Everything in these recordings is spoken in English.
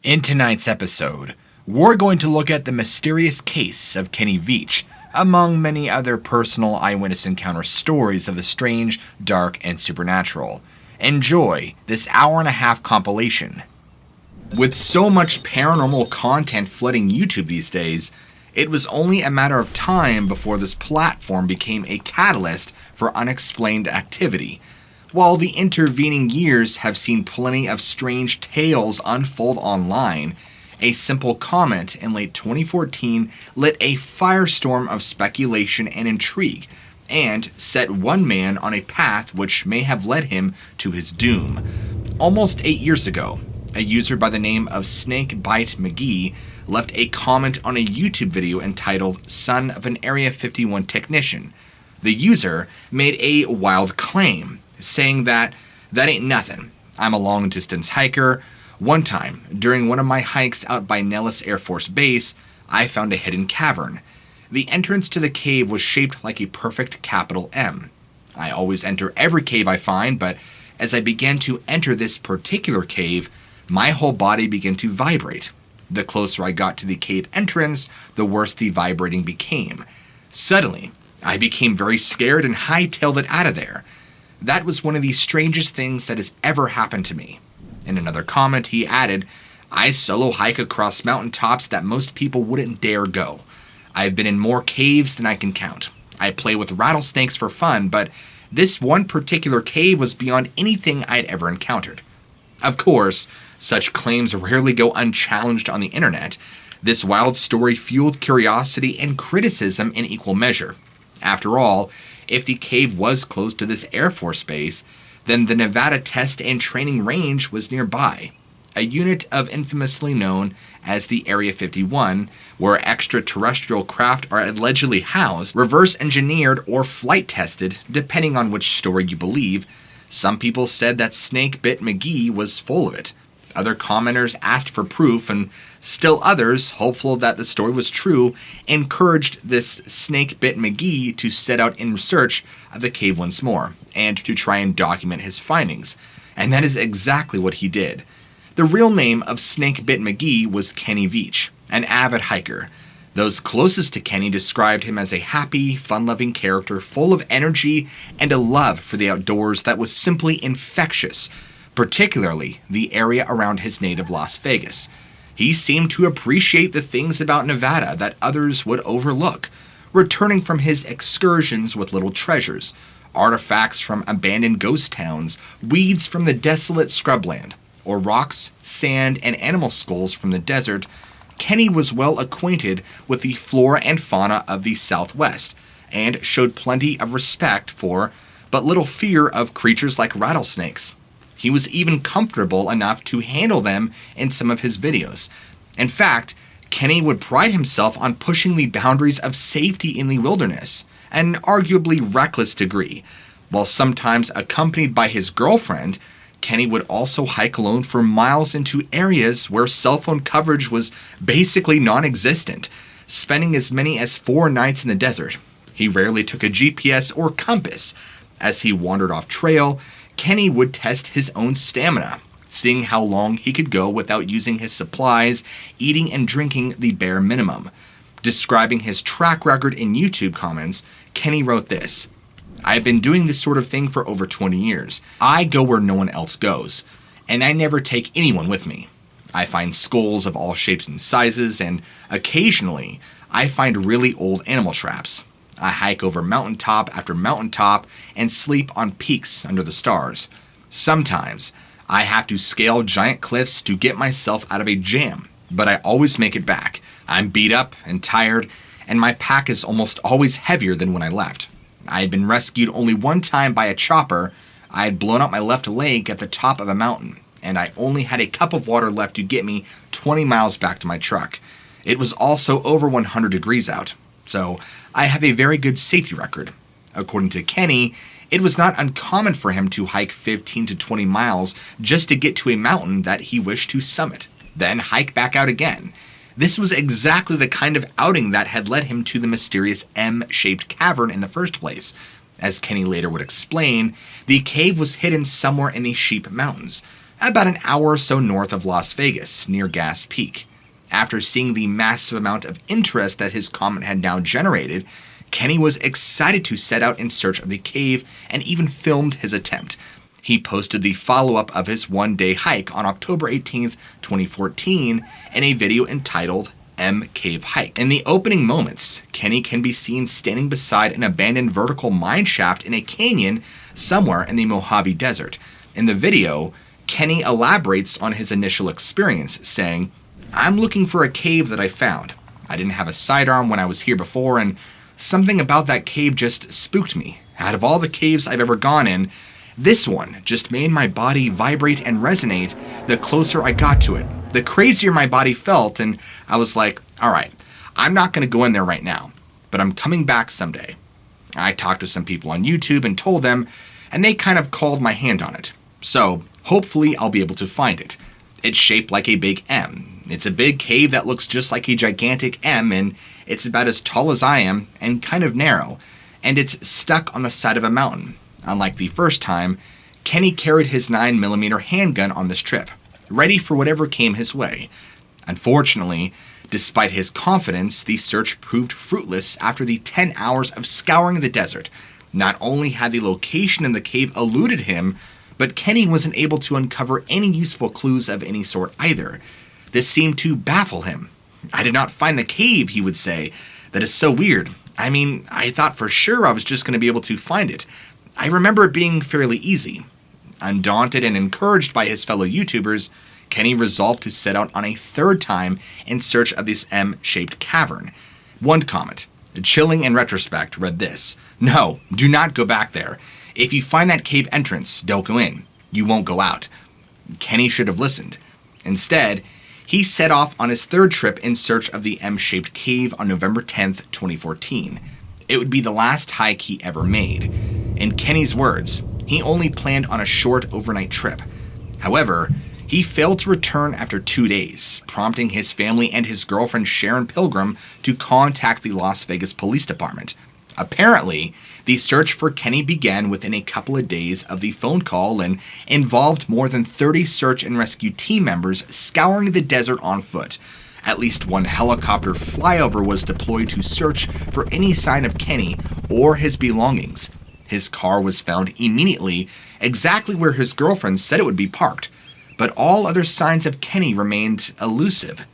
In tonight's episode, we're going to look at the mysterious case of Kenny Veach, among many other personal eyewitness encounter stories of the strange, dark, and supernatural. Enjoy this hour-and-a-half compilation. With so much paranormal content flooding YouTube these days, it was only a matter of time before this platform became a catalyst for unexplained activity. While the intervening years have seen plenty of strange tales unfold online, a simple comment in late 2014 lit a firestorm of speculation and intrigue, and set one man on a path which may have led him to his doom. Almost 8 years ago, a user by the name of Snakebite McGee left a comment on a YouTube video entitled "Son of an Area 51 Technician." The user made a wild claim, saying that ain't nothing. I'm a long-distance hiker. One time, during one of my hikes out by Nellis Air Force Base, I found a hidden cavern. The entrance to the cave was shaped like a perfect capital M. I always enter every cave I find, but as I began to enter this particular cave, my whole body began to vibrate. The closer I got to the cave entrance, the worse the vibrating became. Suddenly, I became very scared and hightailed it out of there. That was one of the strangest things that has ever happened to me. In another comment, he added, I solo hike across mountaintops that most people wouldn't dare go. I've been in more caves than I can count. I play with rattlesnakes for fun, but this one particular cave was beyond anything I'd ever encountered. Of course, such claims rarely go unchallenged on the internet. This wild story fueled curiosity and criticism in equal measure. After all, if the cave was close to this Air Force base, then the Nevada Test and Training Range was nearby, a unit of infamously known as the Area 51, where extraterrestrial craft are allegedly housed, reverse-engineered or flight-tested, depending on which story you believe. Some people said that Snakebit McGee was full of it. Other commenters asked for proof, and still others, hopeful that the story was true, encouraged this Snakebit McGee to set out in search of the cave once more, and to try and document his findings. And that is exactly what he did. The real name of Snakebit McGee was Kenny Veach, an avid hiker. Those closest to Kenny described him as a happy, fun-loving character full of energy and a love for the outdoors that was simply infectious, particularly the area around his native Las Vegas. He seemed to appreciate the things about Nevada that others would overlook, returning from his excursions with little treasures, artifacts from abandoned ghost towns, weeds from the desolate scrubland, or rocks, sand, and animal skulls from the desert. Kenny was well acquainted with the flora and fauna of the Southwest, and showed plenty of respect for, but little fear of, creatures like rattlesnakes. He was even comfortable enough to handle them in some of his videos. In fact, Kenny would pride himself on pushing the boundaries of safety in the wilderness, an arguably reckless degree. While sometimes accompanied by his girlfriend, Kenny would also hike alone for miles into areas where cell phone coverage was basically non-existent, spending as many as 4 nights in the desert. He rarely took a GPS or compass. As he wandered off trail, Kenny would test his own stamina, seeing how long he could go without using his supplies, eating and drinking the bare minimum. Describing his track record in YouTube comments, Kenny wrote this: I've been doing this sort of thing for over 20 years. I go where no one else goes, and I never take anyone with me. I find skulls of all shapes and sizes, and occasionally I find really old animal traps. I hike over mountaintop after mountaintop and sleep on peaks under the stars. Sometimes I have to scale giant cliffs to get myself out of a jam, but I always make it back. I'm beat up and tired, and my pack is almost always heavier than when I left. I had been rescued only one time by a chopper. I had blown out my left leg at the top of a mountain, and I only had a cup of water left to get me 20 miles back to my truck. It was also over 100 degrees out, so I have a very good safety record. According to Kenny, it was not uncommon for him to hike 15 to 20 miles just to get to a mountain that he wished to summit, then hike back out again. This was exactly the kind of outing that had led him to the mysterious M-shaped cavern in the first place. As Kenny later would explain, the cave was hidden somewhere in the Sheep Mountains. about an hour or so north of Las Vegas, near Gas Peak. After seeing the massive amount of interest that his comment had now generated, Kenny was excited to set out in search of the cave and even filmed his attempt. He posted the follow-up of his one-day hike on October 18th, 2014 in a video entitled M Cave Hike. In the opening moments, Kenny can be seen standing beside an abandoned vertical mine shaft in a canyon somewhere in the Mojave Desert. In the video, Kenny elaborates on his initial experience, saying, "I'm looking for a cave that I found. I didn't have a sidearm when I was here before, and something about that cave just spooked me. Out of all the caves I've ever gone in, this one just made my body vibrate and resonate the closer I got to it. The crazier my body felt, and I was like, all right, I'm not going to go in there right now, but I'm coming back someday." I talked to some people on YouTube and told them, and they kind of called my hand on it. So hopefully I'll be able to find it. It's shaped like a big M. It's a big cave that looks just like a gigantic M, and it's about as tall as I am and kind of narrow, and it's stuck on the side of a mountain. Unlike the first time, Kenny carried his 9mm handgun on this trip, ready for whatever came his way. Unfortunately, despite his confidence, the search proved fruitless after the 10 hours of scouring the desert. Not only had the location in the cave eluded him, but Kenny wasn't able to uncover any useful clues of any sort either. This seemed to baffle him. "I did not find the cave," he would say. "That is so weird. I mean, I thought for sure I was just going to be able to find it. I remember it being fairly easy." Undaunted and encouraged by his fellow YouTubers, Kenny resolved to set out on a third time in search of this M-shaped cavern. One comment, chilling in retrospect, read this: "No, do not go back there. If you find that cave entrance, don't go in. You won't go out." Kenny should have listened. Instead, he set off on his third trip in search of the M-shaped cave on November 10th, 2014. It would be the last hike he ever made. In Kenny's words, he only planned on a short overnight trip. However, he failed to return after 2 days, prompting his family and his girlfriend Sharon Pilgrim to contact the Las Vegas Police Department. Apparently, the search for Kenny began within a couple of days of the phone call and involved more than 30 search and rescue team members scouring the desert on foot. At least one helicopter flyover was deployed to search for any sign of Kenny or his belongings. His car was found immediately, exactly where his girlfriend said it would be parked, but all other signs of Kenny remained elusive.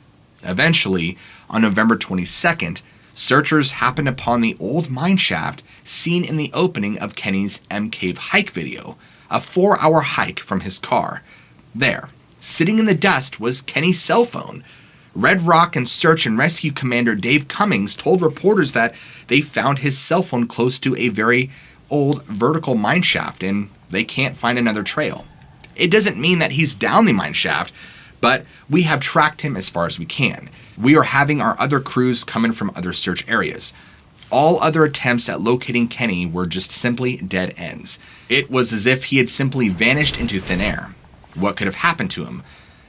Eventually, on November 22nd, searchers happened upon the old mine shaft seen in the opening of Kenny's M Cave hike video, a 4-hour hike from his car. There, sitting in the dust, was Kenny's cell phone. Red Rock and Search and Rescue Commander Dave Cummings told reporters that they found his cell phone close to a very old vertical mine shaft, and they can't find another trail. It doesn't mean that he's down the mine shaft, but we have tracked him as far as we can. We are having our other crews come in from other search areas. All other attempts at locating Kenny were just simply dead ends. It was as if he had simply vanished into thin air. What could have happened to him?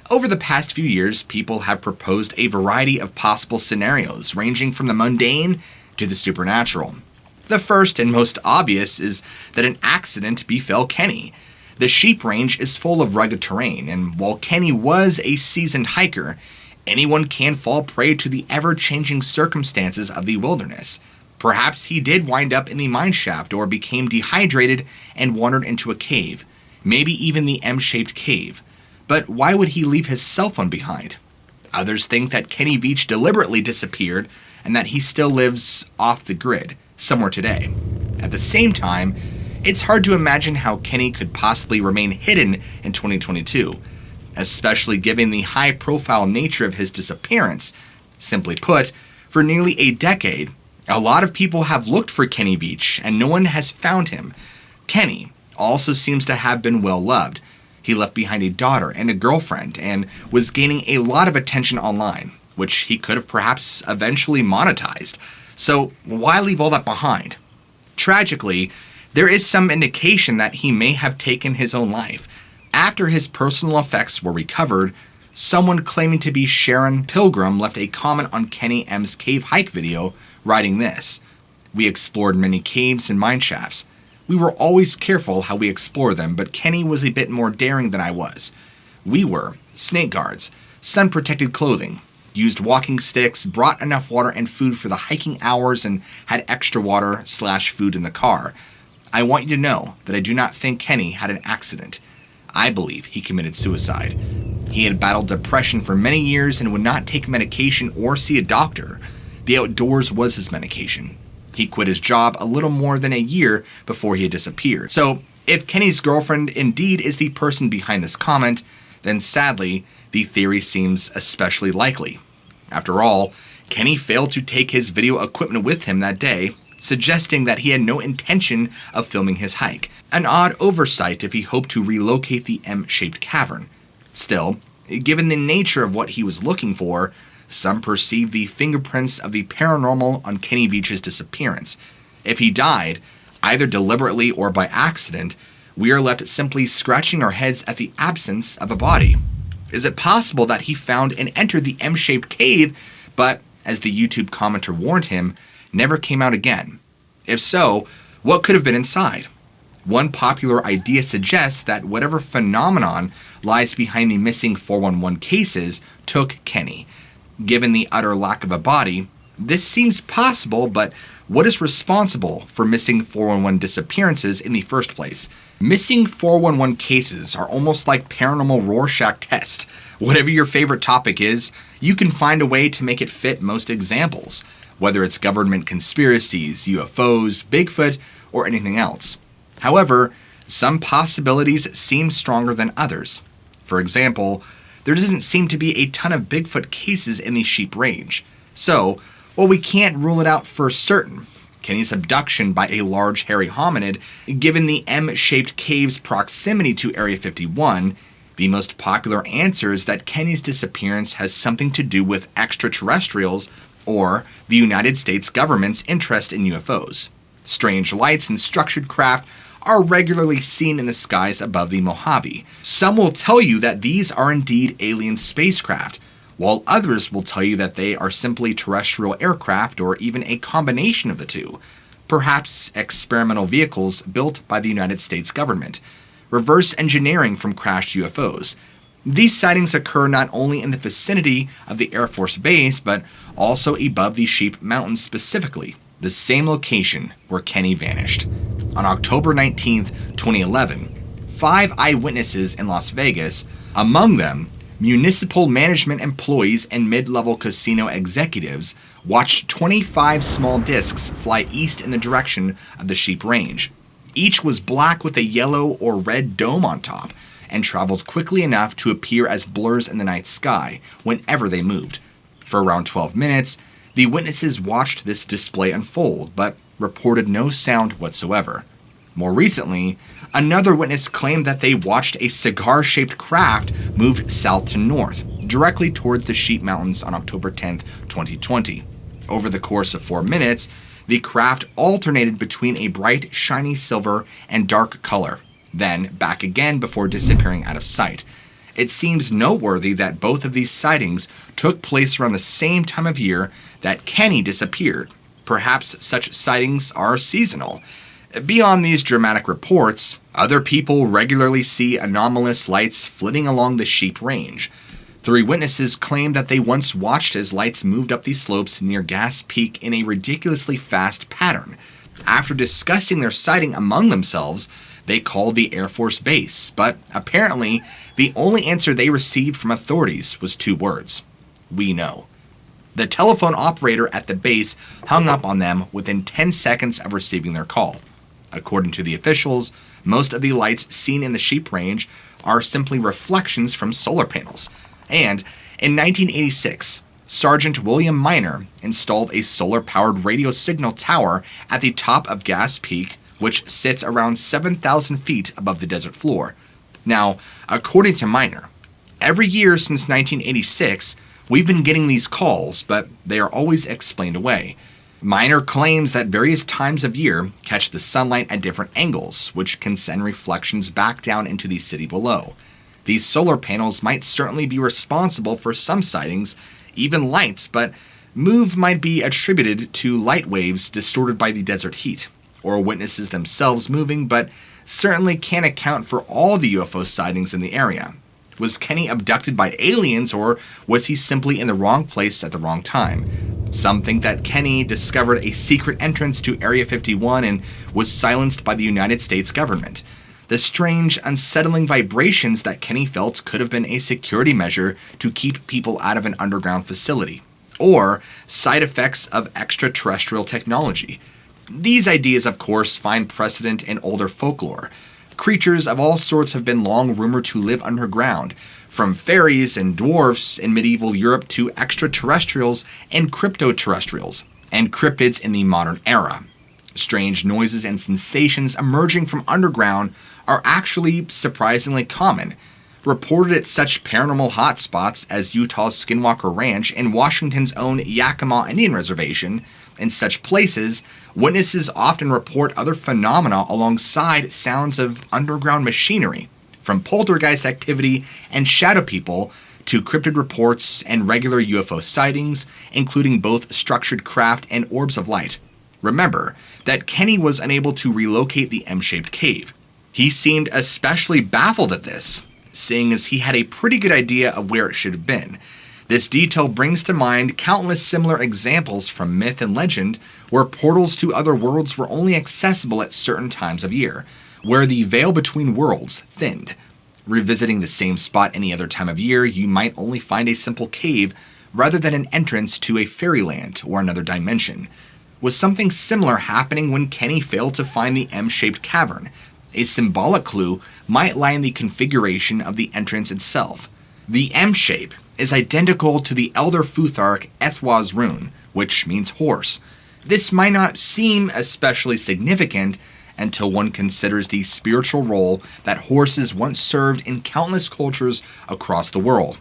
Over the past few years, people have proposed a variety of possible scenarios, ranging from the mundane to the supernatural. The first and most obvious is that an accident befell Kenny. The sheep range is full of rugged terrain, and while Kenny was a seasoned hiker, anyone can fall prey to the ever-changing circumstances of the wilderness. Perhaps he did wind up in the mine shaft or became dehydrated and wandered into a cave, maybe even the M-shaped cave. But why would he leave his cell phone behind? Others think that Kenny Veach deliberately disappeared and that he still lives off the grid, somewhere today. At the same time, it's hard to imagine how Kenny could possibly remain hidden in 2022, especially given the high-profile nature of his disappearance. Simply put, for nearly a decade, a lot of people have looked for Kenny Veach, and no one has found him. Kenny also seems to have been well-loved. He left behind a daughter and a girlfriend, and was gaining a lot of attention online, which he could have perhaps eventually monetized. So why leave all that behind? Tragically, there is some indication that he may have taken his own life. After his personal effects were recovered, someone claiming to be Sharon Pilgrim left a comment on Kenny M's cave hike video, writing this: "We explored many caves and mine shafts. We were always careful how we explored them, but Kenny was a bit more daring than I was. We were snake guards, sun-protected clothing, used walking sticks, brought enough water and food for the hiking hours, and had extra water/food in the car. I want you to know that I do not think Kenny had an accident. I believe he committed suicide. He had battled depression for many years and would not take medication or see a doctor. The outdoors was his medication. He quit his job a little more than a year before he had disappeared. So, if Kenny's girlfriend indeed is the person behind this comment, then sadly, the theory seems especially likely. After all, Kenny failed to take his video equipment with him that day, suggesting that he had no intention of filming his hike. An odd oversight if he hoped to relocate the M-shaped cavern. Still, given the nature of what he was looking for, some perceive the fingerprints of the paranormal on Kenny Veach's disappearance. If he died, either deliberately or by accident, we are left simply scratching our heads at the absence of a body. Is it possible that he found and entered the M-shaped cave, but, as the YouTube commenter warned him, never came out again? If so, what could have been inside? One popular idea suggests that whatever phenomenon lies behind the missing 411 cases took Kenny. Given the utter lack of a body, this seems possible, but what is responsible for missing 411 disappearances in the first place? Missing 411 cases are almost like paranormal Rorschach test. Whatever your favorite topic is, you can find a way to make it fit most examples, whether it's government conspiracies, UFOs, Bigfoot, or anything else. However, some possibilities seem stronger than others. For example, there doesn't seem to be a ton of Bigfoot cases in the Sheep Range. So, while we can't rule it out for certain, Kenny's abduction by a large hairy hominid, given the M-shaped cave's proximity to Area 51, the most popular answer is that Kenny's disappearance has something to do with extraterrestrials or the United States government's interest in UFOs. Strange lights and structured craft are regularly seen in the skies above the Mojave. Some will tell you that these are indeed alien spacecraft, while others will tell you that they are simply terrestrial aircraft or even a combination of the two, perhaps experimental vehicles built by the United States government, reverse engineering from crashed UFOs. These sightings occur not only in the vicinity of the Air Force Base, but also above the Sheep Mountains specifically, the same location where Kenny vanished. On October 19, 2011, 5 eyewitnesses in Las Vegas, among them municipal management employees and mid-level casino executives, watched 25 small discs fly east in the direction of the Sheep Range. Each was black with a yellow or red dome on top, and traveled quickly enough to appear as blurs in the night sky whenever they moved. For around 12 minutes, the witnesses watched this display unfold, but reported no sound whatsoever. More recently, another witness claimed that they watched a cigar-shaped craft move south to north, directly towards the Sheep Mountains on October 10, 2020. Over the course of 4 minutes, the craft alternated between a bright, shiny silver and dark color, then back again before disappearing out of sight. It seems noteworthy that both of these sightings took place around the same time of year that Kenny disappeared. Perhaps such sightings are seasonal. Beyond these dramatic reports, other people regularly see anomalous lights flitting along the Sheep Range. 3 witnesses claim that they once watched as lights moved up the slopes near Gas Peak in a ridiculously fast pattern. After discussing their sighting among themselves, they called the Air Force Base, but apparently the only answer they received from authorities was 2 words: "We know." The telephone operator at the base hung up on them within 10 seconds of receiving their call. According to the officials, most of the lights seen in the Sheep Range are simply reflections from solar panels. And in 1986, Sergeant William Miner installed a solar-powered radio signal tower at the top of Gas Peak, which sits around 7,000 feet above the desert floor. Now, according to Miner, every year since 1986, we've been getting these calls, but they are always explained away. Miner claims that various times of year catch the sunlight at different angles, which can send reflections back down into the city below. These solar panels might certainly be responsible for some sightings, even lights, but move might be attributed to light waves distorted by the desert heat, or witnesses themselves moving, but certainly can't account for all the UFO sightings in the area. Was Kenny abducted by aliens, or was he simply in the wrong place at the wrong time? Some think that Kenny discovered a secret entrance to Area 51 and was silenced by the United States government. The strange, unsettling vibrations that Kenny felt could have been a security measure to keep people out of an underground facility, or side effects of extraterrestrial technology. These ideas, of course, find precedent in older folklore. Creatures of all sorts have been long rumored to live underground, from fairies and dwarfs in medieval Europe to extraterrestrials and cryptoterrestrials, and cryptids in the modern era. Strange noises and sensations emerging from underground are actually surprisingly common. Reported at such paranormal hotspots as Utah's Skinwalker Ranch and Washington's own Yakima Indian Reservation, in such places, witnesses often report other phenomena alongside sounds of underground machinery, from poltergeist activity and shadow people to cryptid reports and regular UFO sightings, including both structured craft and orbs of light. Remember that Kenny was unable to relocate the M-shaped cave. He seemed especially baffled at this, seeing as he had a pretty good idea of where it should have been. This detail brings to mind countless similar examples from myth and legend where portals to other worlds were only accessible at certain times of year, where the veil between worlds thinned. Revisiting the same spot any other time of year, you might only find a simple cave rather than an entrance to a fairyland or another dimension. Was something similar happening when Kenny failed to find the M-shaped cavern? A symbolic clue might lie in the configuration of the entrance itself. The M-shape is identical to the Elder Futhark Ethwa's rune, which means horse. This might not seem especially significant until one considers the spiritual role that horses once served in countless cultures across the world.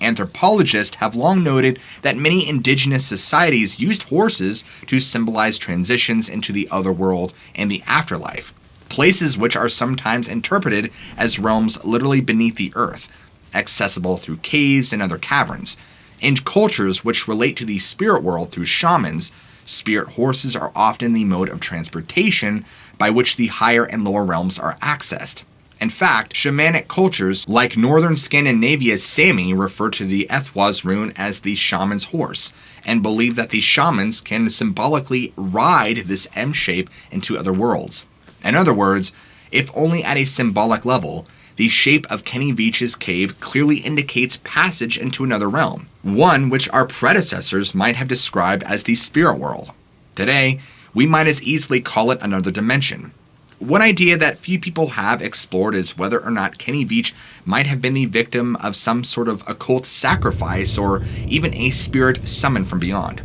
Anthropologists have long noted that many indigenous societies used horses to symbolize transitions into the other world and the afterlife, places which are sometimes interpreted as realms literally beneath the earth, accessible through caves and other caverns. In cultures which relate to the spirit world through shamans, spirit horses are often the mode of transportation by which the higher and lower realms are accessed. In fact, shamanic cultures like northern Scandinavia's Sami refer to the Ethwa's rune as the shaman's horse, and believe that the shamans can symbolically ride this M shape into other worlds. In other words, if only at a symbolic level, the shape of Kenny Veach's cave clearly indicates passage into another realm, one which our predecessors might have described as the spirit world. Today, we might as easily call it another dimension. One idea that few people have explored is whether or not Kenny Veach might have been the victim of some sort of occult sacrifice or even a spirit summoned from beyond.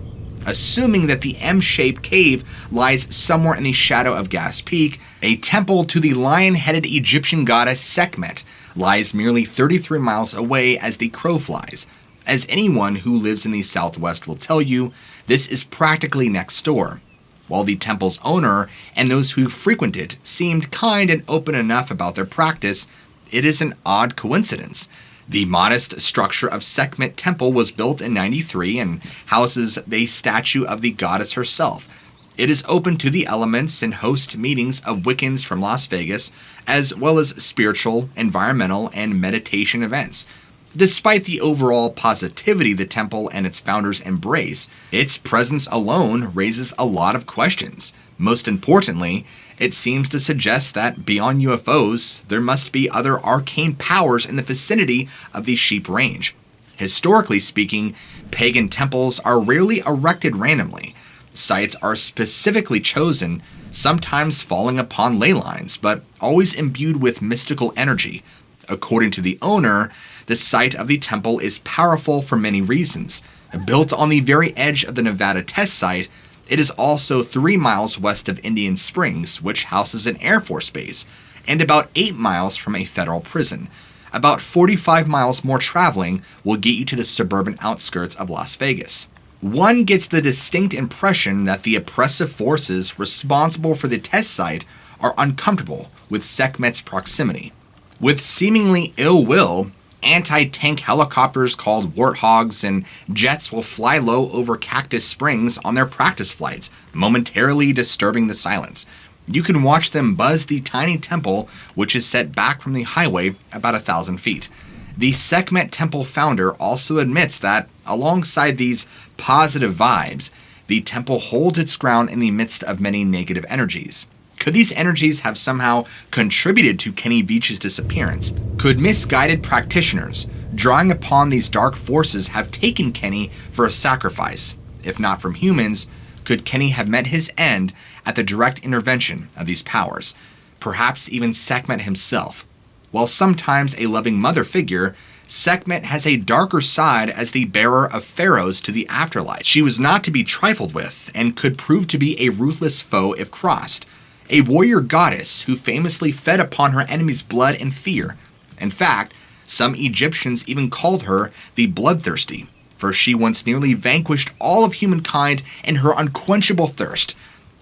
Assuming that the M-shaped cave lies somewhere in the shadow of Gas Peak, a temple to the lion-headed Egyptian goddess Sekhmet lies merely 33 miles away as the crow flies. As anyone who lives in the Southwest will tell you, this is practically next door. While the temple's owner and those who frequent it seemed kind and open enough about their practice, it is an odd coincidence. The modest structure of Sekhmet Temple was built in 93 and houses a statue of the goddess herself. It is open to the elements and hosts meetings of Wiccans from Las Vegas, as well as spiritual, environmental, and meditation events. Despite the overall positivity the temple and its founders embrace, its presence alone raises a lot of questions. Most importantly, it seems to suggest that beyond UFOs, there must be other arcane powers in the vicinity of the Sheep Range. Historically speaking, pagan temples are rarely erected randomly. Sites are specifically chosen, sometimes falling upon ley lines, but always imbued with mystical energy. According to the owner, the site of the temple is powerful for many reasons. Built on the very edge of the Nevada test site, it is also 3 miles west of Indian Springs, which houses an Air Force base, and about 8 miles from a federal prison. About 45 miles more traveling will get you to the suburban outskirts of Las Vegas. One gets the distinct impression that the oppressive forces responsible for the test site are uncomfortable with Sekhmet's proximity. With seemingly ill will, anti-tank helicopters called Warthogs and jets will fly low over Cactus Springs on their practice flights, momentarily disturbing the silence. You can watch them buzz the tiny temple, which is set back from the highway about 1,000 feet. The Sekhmet temple founder also admits that, alongside these positive vibes, the temple holds its ground in the midst of many negative energies. Could these energies have somehow contributed to Kenny Veach's disappearance? Could misguided practitioners, drawing upon these dark forces, have taken Kenny for a sacrifice? If not from humans, could Kenny have met his end at the direct intervention of these powers? Perhaps even Sekhmet himself. While sometimes a loving mother figure, Sekhmet has a darker side as the bearer of pharaohs to the afterlife. She was not to be trifled with, and could prove to be a ruthless foe if crossed. A warrior goddess who famously fed upon her enemies' blood and fear. In fact, some Egyptians even called her the bloodthirsty, for she once nearly vanquished all of humankind in her unquenchable thirst.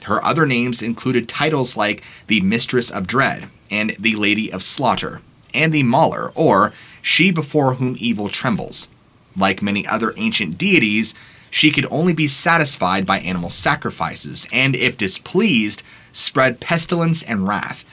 Her other names included titles like the Mistress of Dread, and the Lady of Slaughter, and the Mauler, or She Before Whom Evil Trembles. Like many other ancient deities, she could only be satisfied by animal sacrifices, and if displeased, spread pestilence and wrath.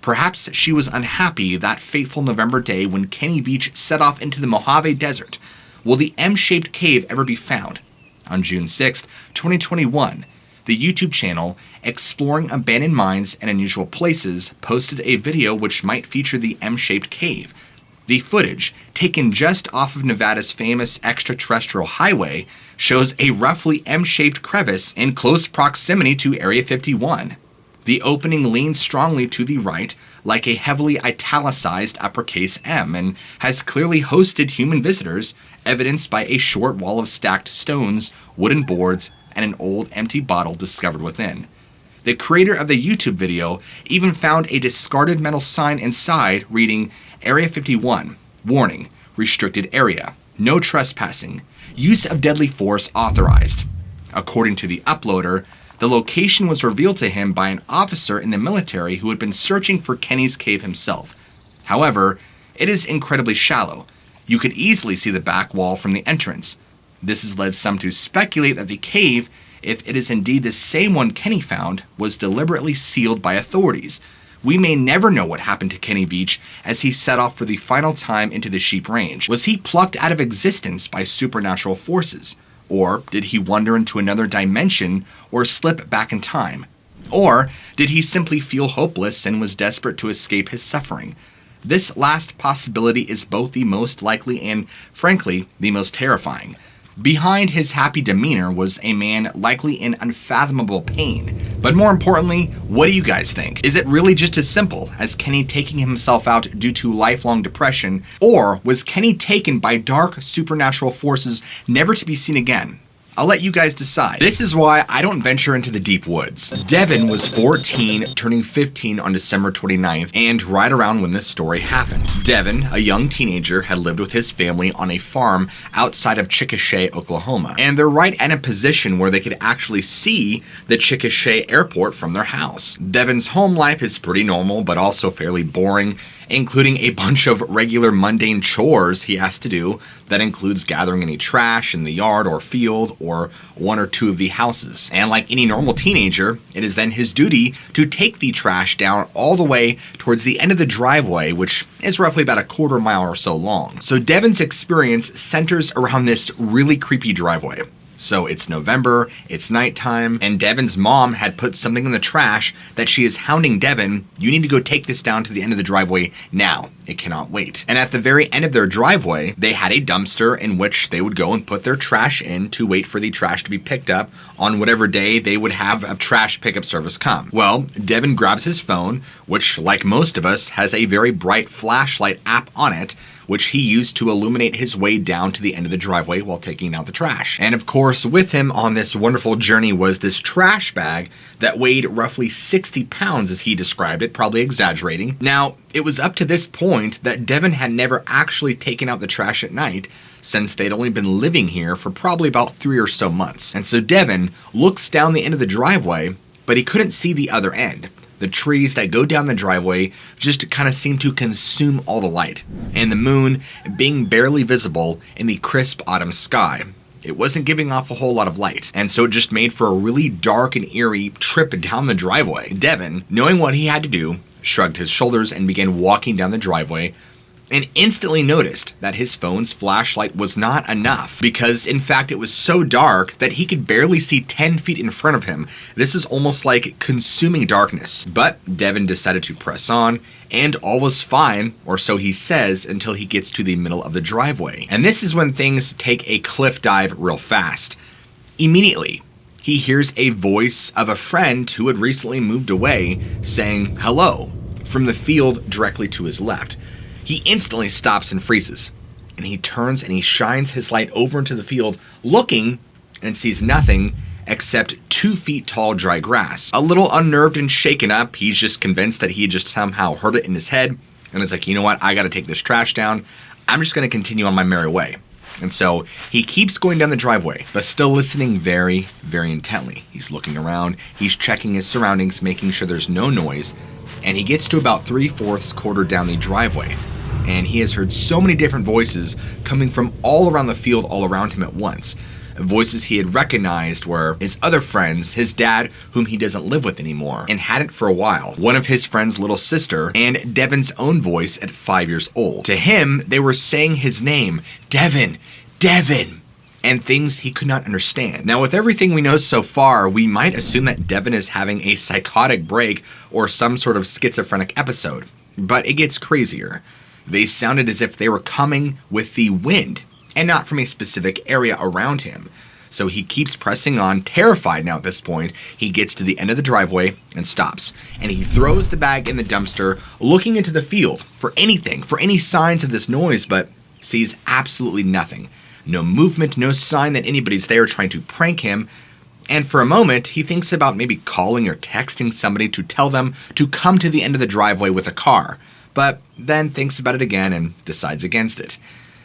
Perhaps she was unhappy that fateful November day when Kenny Veach set off into the Mojave Desert. Will the M-shaped cave ever be found? On June 6, 2021, the YouTube channel Exploring Abandoned Mines and Unusual Places posted a video which might feature the M-shaped cave. The footage, taken just off of Nevada's famous extraterrestrial highway, shows a roughly M-shaped crevice in close proximity to Area 51. The opening leans strongly to the right, like a heavily italicized uppercase M, and has clearly hosted human visitors, evidenced by a short wall of stacked stones, wooden boards, and an old empty bottle discovered within. The creator of the YouTube video even found a discarded metal sign inside reading, Area 51, warning, restricted area, no trespassing, use of deadly force authorized. According to the uploader, the location was revealed to him by an officer in the military who had been searching for Kenny's cave himself. However, it is incredibly shallow. You could easily see the back wall from the entrance. This has led some to speculate that the cave, if it is indeed the same one Kenny found, was deliberately sealed by authorities. We may never know what happened to Kenny Veach as he set off for the final time into the Sheep Range. Was he plucked out of existence by supernatural forces? Or did he wander into another dimension or slip back in time? Or did he simply feel hopeless and was desperate to escape his suffering? This last possibility is both the most likely and, frankly, the most terrifying. Behind his happy demeanor was a man likely in unfathomable pain. But more importantly, what do you guys think? Is it really just as simple as Kenny taking himself out due to lifelong depression, or was Kenny taken by dark supernatural forces never to be seen again? I'll let you guys decide. This is why I don't venture into the deep woods. Devin was 14, turning 15 on December 29th, and right around when this story happened. Devin, a young teenager, had lived with his family on a farm outside of Chickasha, Oklahoma, and they're right in a position where they could actually see the Chickasha airport from their house. Devin's home life is pretty normal, but also fairly boring, including a bunch of regular mundane chores he has to do that includes gathering any trash in the yard or field or one or two of the houses. And like any normal teenager, it is then his duty to take the trash down all the way towards the end of the driveway, which is roughly about a quarter mile or so long. So Devin's experience centers around this really creepy driveway. So it's November, it's nighttime, and Devin's mom had put something in the trash that she is hounding Devin, you need to go take this down to the end of the driveway now. It cannot wait. And at the very end of their driveway, they had a dumpster in which they would go and put their trash in to wait for the trash to be picked up on whatever day they would have a trash pickup service come. Well, Devin grabs his phone, which, like most of us, has a very bright flashlight app on it, which he used to illuminate his way down to the end of the driveway while taking out the trash. And of course, with him on this wonderful journey was this trash bag that weighed roughly 60 pounds as he described it, probably exaggerating. Now, it was up to this point that Devin had never actually taken out the trash at night, since they'd only been living here for probably about 3 or so months. And so Devin looks down the end of the driveway, but he couldn't see the other end. The trees that go down the driveway just kind of seem to consume all the light, and the moon being barely visible in the crisp autumn sky. It wasn't giving off a whole lot of light, and so it just made for a really dark and eerie trip down the driveway. Devin, knowing what he had to do, shrugged his shoulders and began walking down the driveway, and instantly noticed that his phone's flashlight was not enough because, in fact, it was so dark that he could barely see 10 feet in front of him. This was almost like consuming darkness. But Devin decided to press on, and all was fine, or so he says, until he gets to the middle of the driveway. And this is when things take a cliff dive real fast. Immediately, he hears a voice of a friend who had recently moved away saying hello from the field directly to his left. He instantly stops and freezes, and he turns and he shines his light over into the field, looking and sees nothing except 2 feet tall dry grass. A little unnerved and shaken up, he's just convinced that he just somehow heard it in his head, and is like, you know what, I gotta take this trash down. I'm just gonna continue on my merry way. And so he keeps going down the driveway, but still listening very, very intently. He's looking around, he's checking his surroundings, making sure there's no noise, and he gets to about 3/4 quarter down the driveway. And he has heard so many different voices coming from all around the field, all around him at once. Voices he had recognized were his other friends, his dad, whom he doesn't live with anymore, and hadn't for a while, one of his friend's little sister, and Devin's own voice at 5 years old. To him, they were saying his name, Devin, Devin, and things he could not understand. Now, with everything we know so far, we might assume that Devin is having a psychotic break or some sort of schizophrenic episode, but it gets crazier. They sounded as if they were coming with the wind, and not from a specific area around him. So he keeps pressing on, terrified now at this point. He gets to the end of the driveway and stops. And he throws the bag in the dumpster, looking into the field for anything, for any signs of this noise, but sees absolutely nothing. No movement, no sign that anybody's there trying to prank him. And for a moment, he thinks about maybe calling or texting somebody to tell them to come to the end of the driveway with a car. But then thinks about it again and decides against it.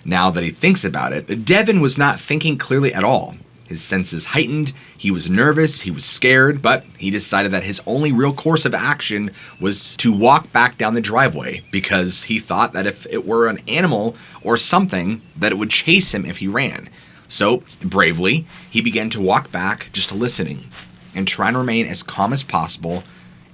Now that he thinks about it, Devin was not thinking clearly at all. His senses heightened, he was nervous, he was scared, but he decided that his only real course of action was to walk back down the driveway because he thought that if it were an animal or something, that it would chase him if he ran. So, bravely, he began to walk back, just listening and trying to remain as calm as possible.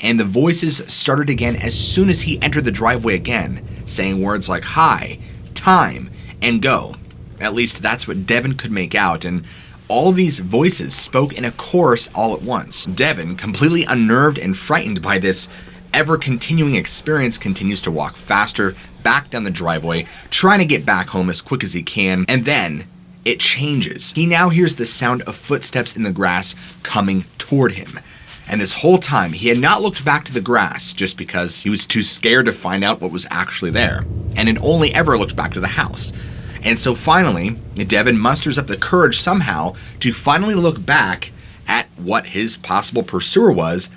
And the voices started again as soon as he entered the driveway again, saying words like hi, time, and go. At least that's what Devin could make out, and all these voices spoke in a chorus all at once. Devin, completely unnerved and frightened by this ever-continuing experience, continues to walk faster back down the driveway, trying to get back home as quick as he can, and then it changes. He now hears the sound of footsteps in the grass coming toward him. And this whole time, he had not looked back to the grass just because he was too scared to find out what was actually there, and had only ever looked back to the house. And so finally, Devin musters up the courage somehow to finally look back at what his possible pursuer was,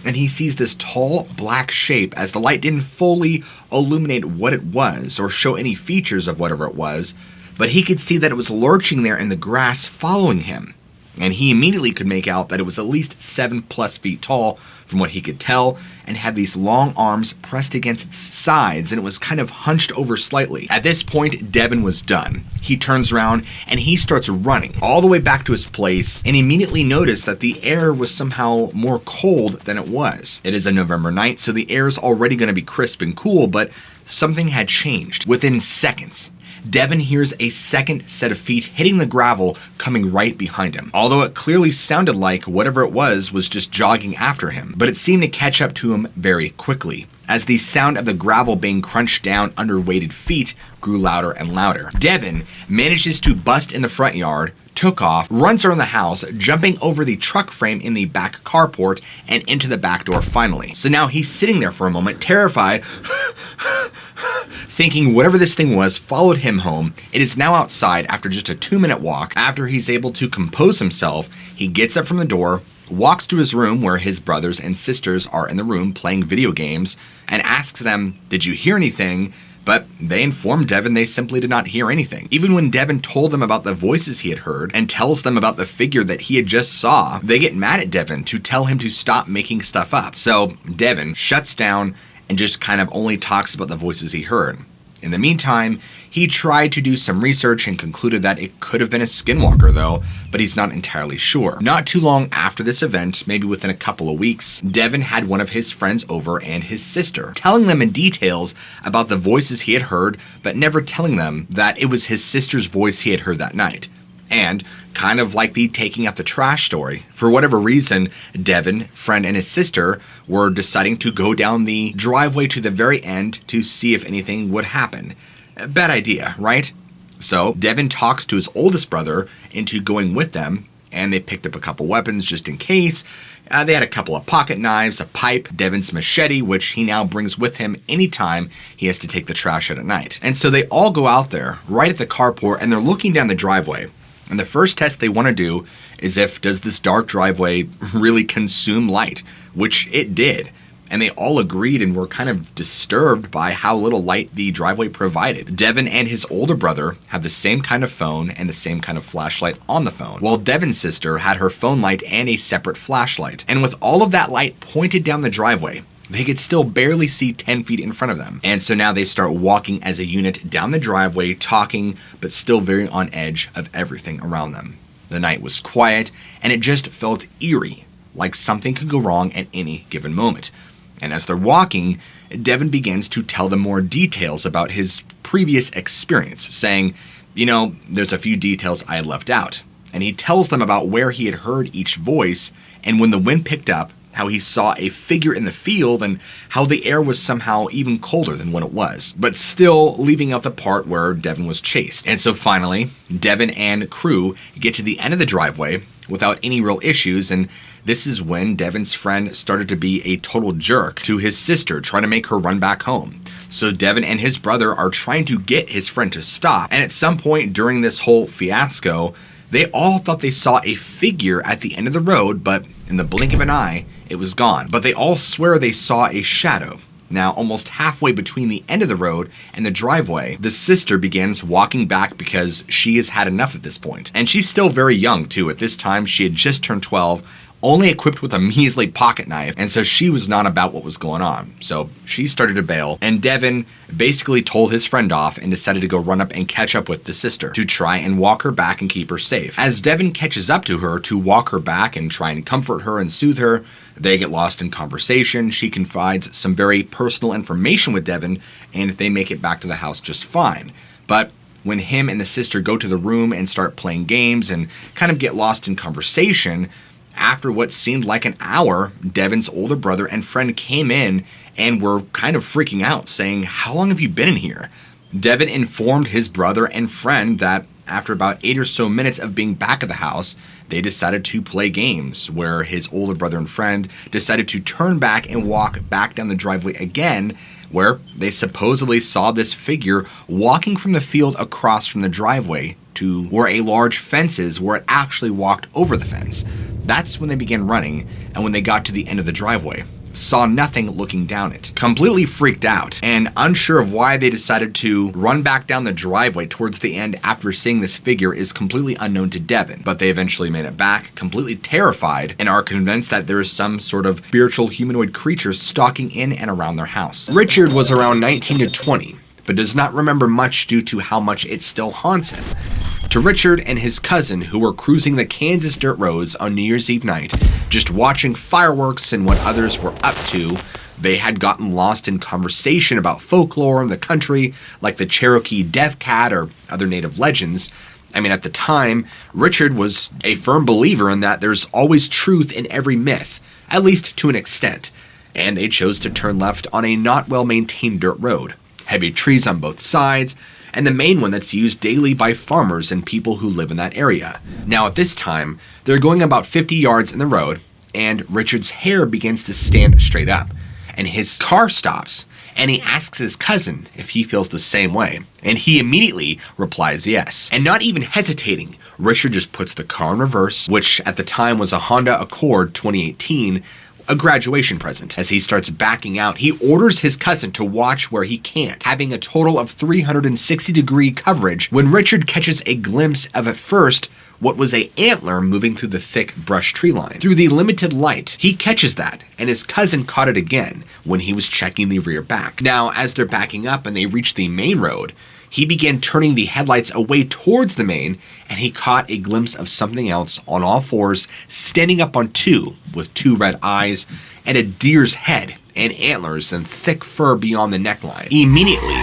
and he sees this tall black shape as the light didn't fully illuminate what it was or show any features of whatever it was, but he could see that it was lurching there in the grass following him. And he immediately could make out that it was at least 7+ feet tall from what he could tell, and had these long arms pressed against its sides, and it was kind of hunched over slightly. At this point, Devin was done. He turns around and he starts running all the way back to his place, and immediately noticed that the air was somehow more cold than it was. It is a November night, so the air is already going to be crisp and cool, but something had changed. Within seconds, Devin hears a second set of feet hitting the gravel coming right behind him. Although it clearly sounded like whatever it was just jogging after him, but it seemed to catch up to him very quickly, as the sound of the gravel being crunched down under weighted feet grew louder and louder. Devin manages to bust in the front yard, took off, runs around the house, jumping over the truck frame in the back carport and into the back door finally. So now he's sitting there for a moment, terrified, thinking whatever this thing was followed him home. It is now outside after just a 2-minute walk. After he's able to compose himself, he gets up from the door, walks to his room where his brothers and sisters are in the room playing video games, and asks them, "Did you hear anything?" But they inform Devin they simply did not hear anything. Even when Devin told them about the voices he had heard and tells them about the figure that he had just saw, they get mad at Devin to tell him to stop making stuff up. So Devin shuts down and just kind of only talks about the voices he heard. In the meantime, he tried to do some research and concluded that it could have been a skinwalker though, but he's not entirely sure. Not too long after this event, maybe within a couple of weeks, Devin had one of his friends over and his sister, telling them in details about the voices he had heard, but never telling them that it was his sister's voice he had heard that night. And, kind of like the taking out the trash story, for whatever reason, Devin, friend, and his sister were deciding to go down the driveway to the very end to see if anything would happen. Bad idea, right? So, Devin talks to his oldest brother into going with them, and they picked up a couple weapons just in case. They had a couple of pocket knives, a pipe, Devin's machete, which he now brings with him anytime he has to take the trash out at night. And so they all go out there, right at the carport, and they're looking down the driveway. And the first test they want to do is does this dark driveway really consume light? Which it did. And they all agreed and were kind of disturbed by how little light the driveway provided. Devin and his older brother have the same kind of phone and the same kind of flashlight on the phone, while Devin's sister had her phone light and a separate flashlight. And with all of that light pointed down the driveway, they could still barely see 10 feet in front of them. And so now they start walking as a unit down the driveway, talking, but still very on edge of everything around them. The night was quiet, and it just felt eerie, like something could go wrong at any given moment. And as they're walking, Devin begins to tell them more details about his previous experience, saying, there's a few details I had left out. And he tells them about where he had heard each voice, and when the wind picked up, how he saw a figure in the field and how the air was somehow even colder than when it was, but still leaving out the part where Devin was chased. And so finally, Devin and crew get to the end of the driveway without any real issues, and this is when Devin's friend started to be a total jerk to his sister, trying to make her run back home. So Devin and his brother are trying to get his friend to stop, and at some point during this whole fiasco, they all thought they saw a figure at the end of the road, but in the blink of an eye, it was gone. But they all swear they saw a shadow. Now, almost halfway between the end of the road and the driveway, the sister begins walking back because she has had enough at this point. And she's still very young, too. At this time, she had just turned 12, only equipped with a measly pocket knife, and so she was not about what was going on. So she started to bail, and Devin basically told his friend off and decided to go run up and catch up with the sister to try and walk her back and keep her safe. As Devin catches up to her to walk her back and try and comfort her and soothe her, they get lost in conversation. She confides some very personal information with Devin, and they make it back to the house just fine. But when him and the sister go to the room and start playing games and kind of get lost in conversation, after what seemed like an hour, Devin's older brother and friend came in and were kind of freaking out, saying, "How long have you been in here?" Devin informed his brother and friend that after about 8 or so minutes of being back at the house, they decided to play games, where his older brother and friend decided to turn back and walk back down the driveway again, where they supposedly saw this figure walking from the field across from the driveway to where a large fence is, where it actually walked over the fence. That's when they began running, and when they got to the end of the driveway, saw nothing looking down it. Completely freaked out, and unsure of why they decided to run back down the driveway towards the end after seeing this figure is completely unknown to Devin, but they eventually made it back, completely terrified, and are convinced that there is some sort of spiritual humanoid creature stalking in and around their house. Richard was around 19 to 20, but does not remember much due to how much it still haunts him. To Richard and his cousin, who were cruising the Kansas dirt roads on New Year's Eve night, just watching fireworks and what others were up to, they had gotten lost in conversation about folklore in the country, like the Cherokee Death Cat or other native legends. I mean, at the time, Richard was a firm believer in that there's always truth in every myth, at least to an extent, and they chose to turn left on a not well-maintained dirt road. Heavy trees on both sides, and the main one that's used daily by farmers and people who live in that area. Now at this time, they're going about 50 yards in the road, and Richard's hair begins to stand straight up, and his car stops, and he asks his cousin if he feels the same way, and he immediately replies yes. And not even hesitating, Richard just puts the car in reverse, which at the time was a Honda Accord 2018, a graduation present. As he starts backing out, he orders his cousin to watch where he can't, having a total of 360-degree coverage when Richard catches a glimpse of, at first, what was an antler moving through the thick brush tree line. Through the limited light, he catches that, and his cousin caught it again when he was checking the rear back. Now, as they're backing up and they reach the main road, he began turning the headlights away towards the main, and he caught a glimpse of something else on all fours, standing up on two, with two red eyes and a deer's head and antlers and thick fur beyond the neckline. Immediately,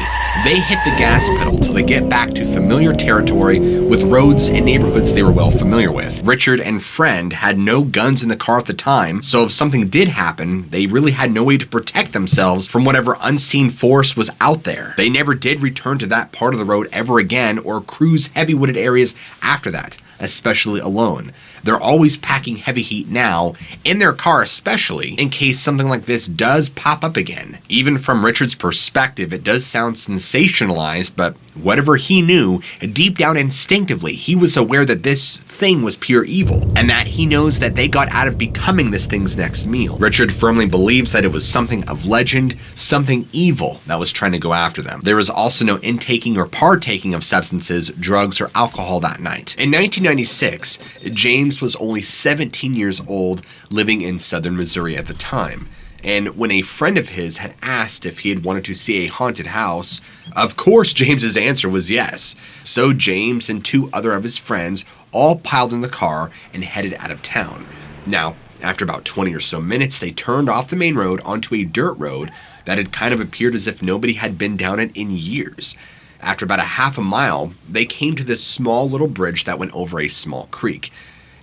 they hit the gas pedal till they get back to familiar territory with roads and neighborhoods they were well familiar with. Richard and friend had no guns in the car at the time, so if something did happen, they really had no way to protect themselves from whatever unseen force was out there. They never did return to that part of the road ever again or cruise heavy wooded areas after that, especially alone. They're always packing heavy heat now, in their car especially, in case something like this does pop up again. Even from Richard's perspective, it does sound sensationalized, but whatever he knew, deep down instinctively, he was aware that this thing was pure evil, and that he knows that they got out of becoming this thing's next meal. Richard firmly believes that it was something of legend, something evil that was trying to go after them. There was also no intaking or partaking of substances, drugs, or alcohol that night. In 1996, James was only 17 years old, living in southern Missouri at the time. And when a friend of his had asked if he had wanted to see a haunted house, of course James's answer was yes. So James and two other of his friends all piled in the car and headed out of town. Now, after about 20 or so minutes, they turned off the main road onto a dirt road that had kind of appeared as if nobody had been down it in years. After about a half a mile, they came to this small little bridge that went over a small creek.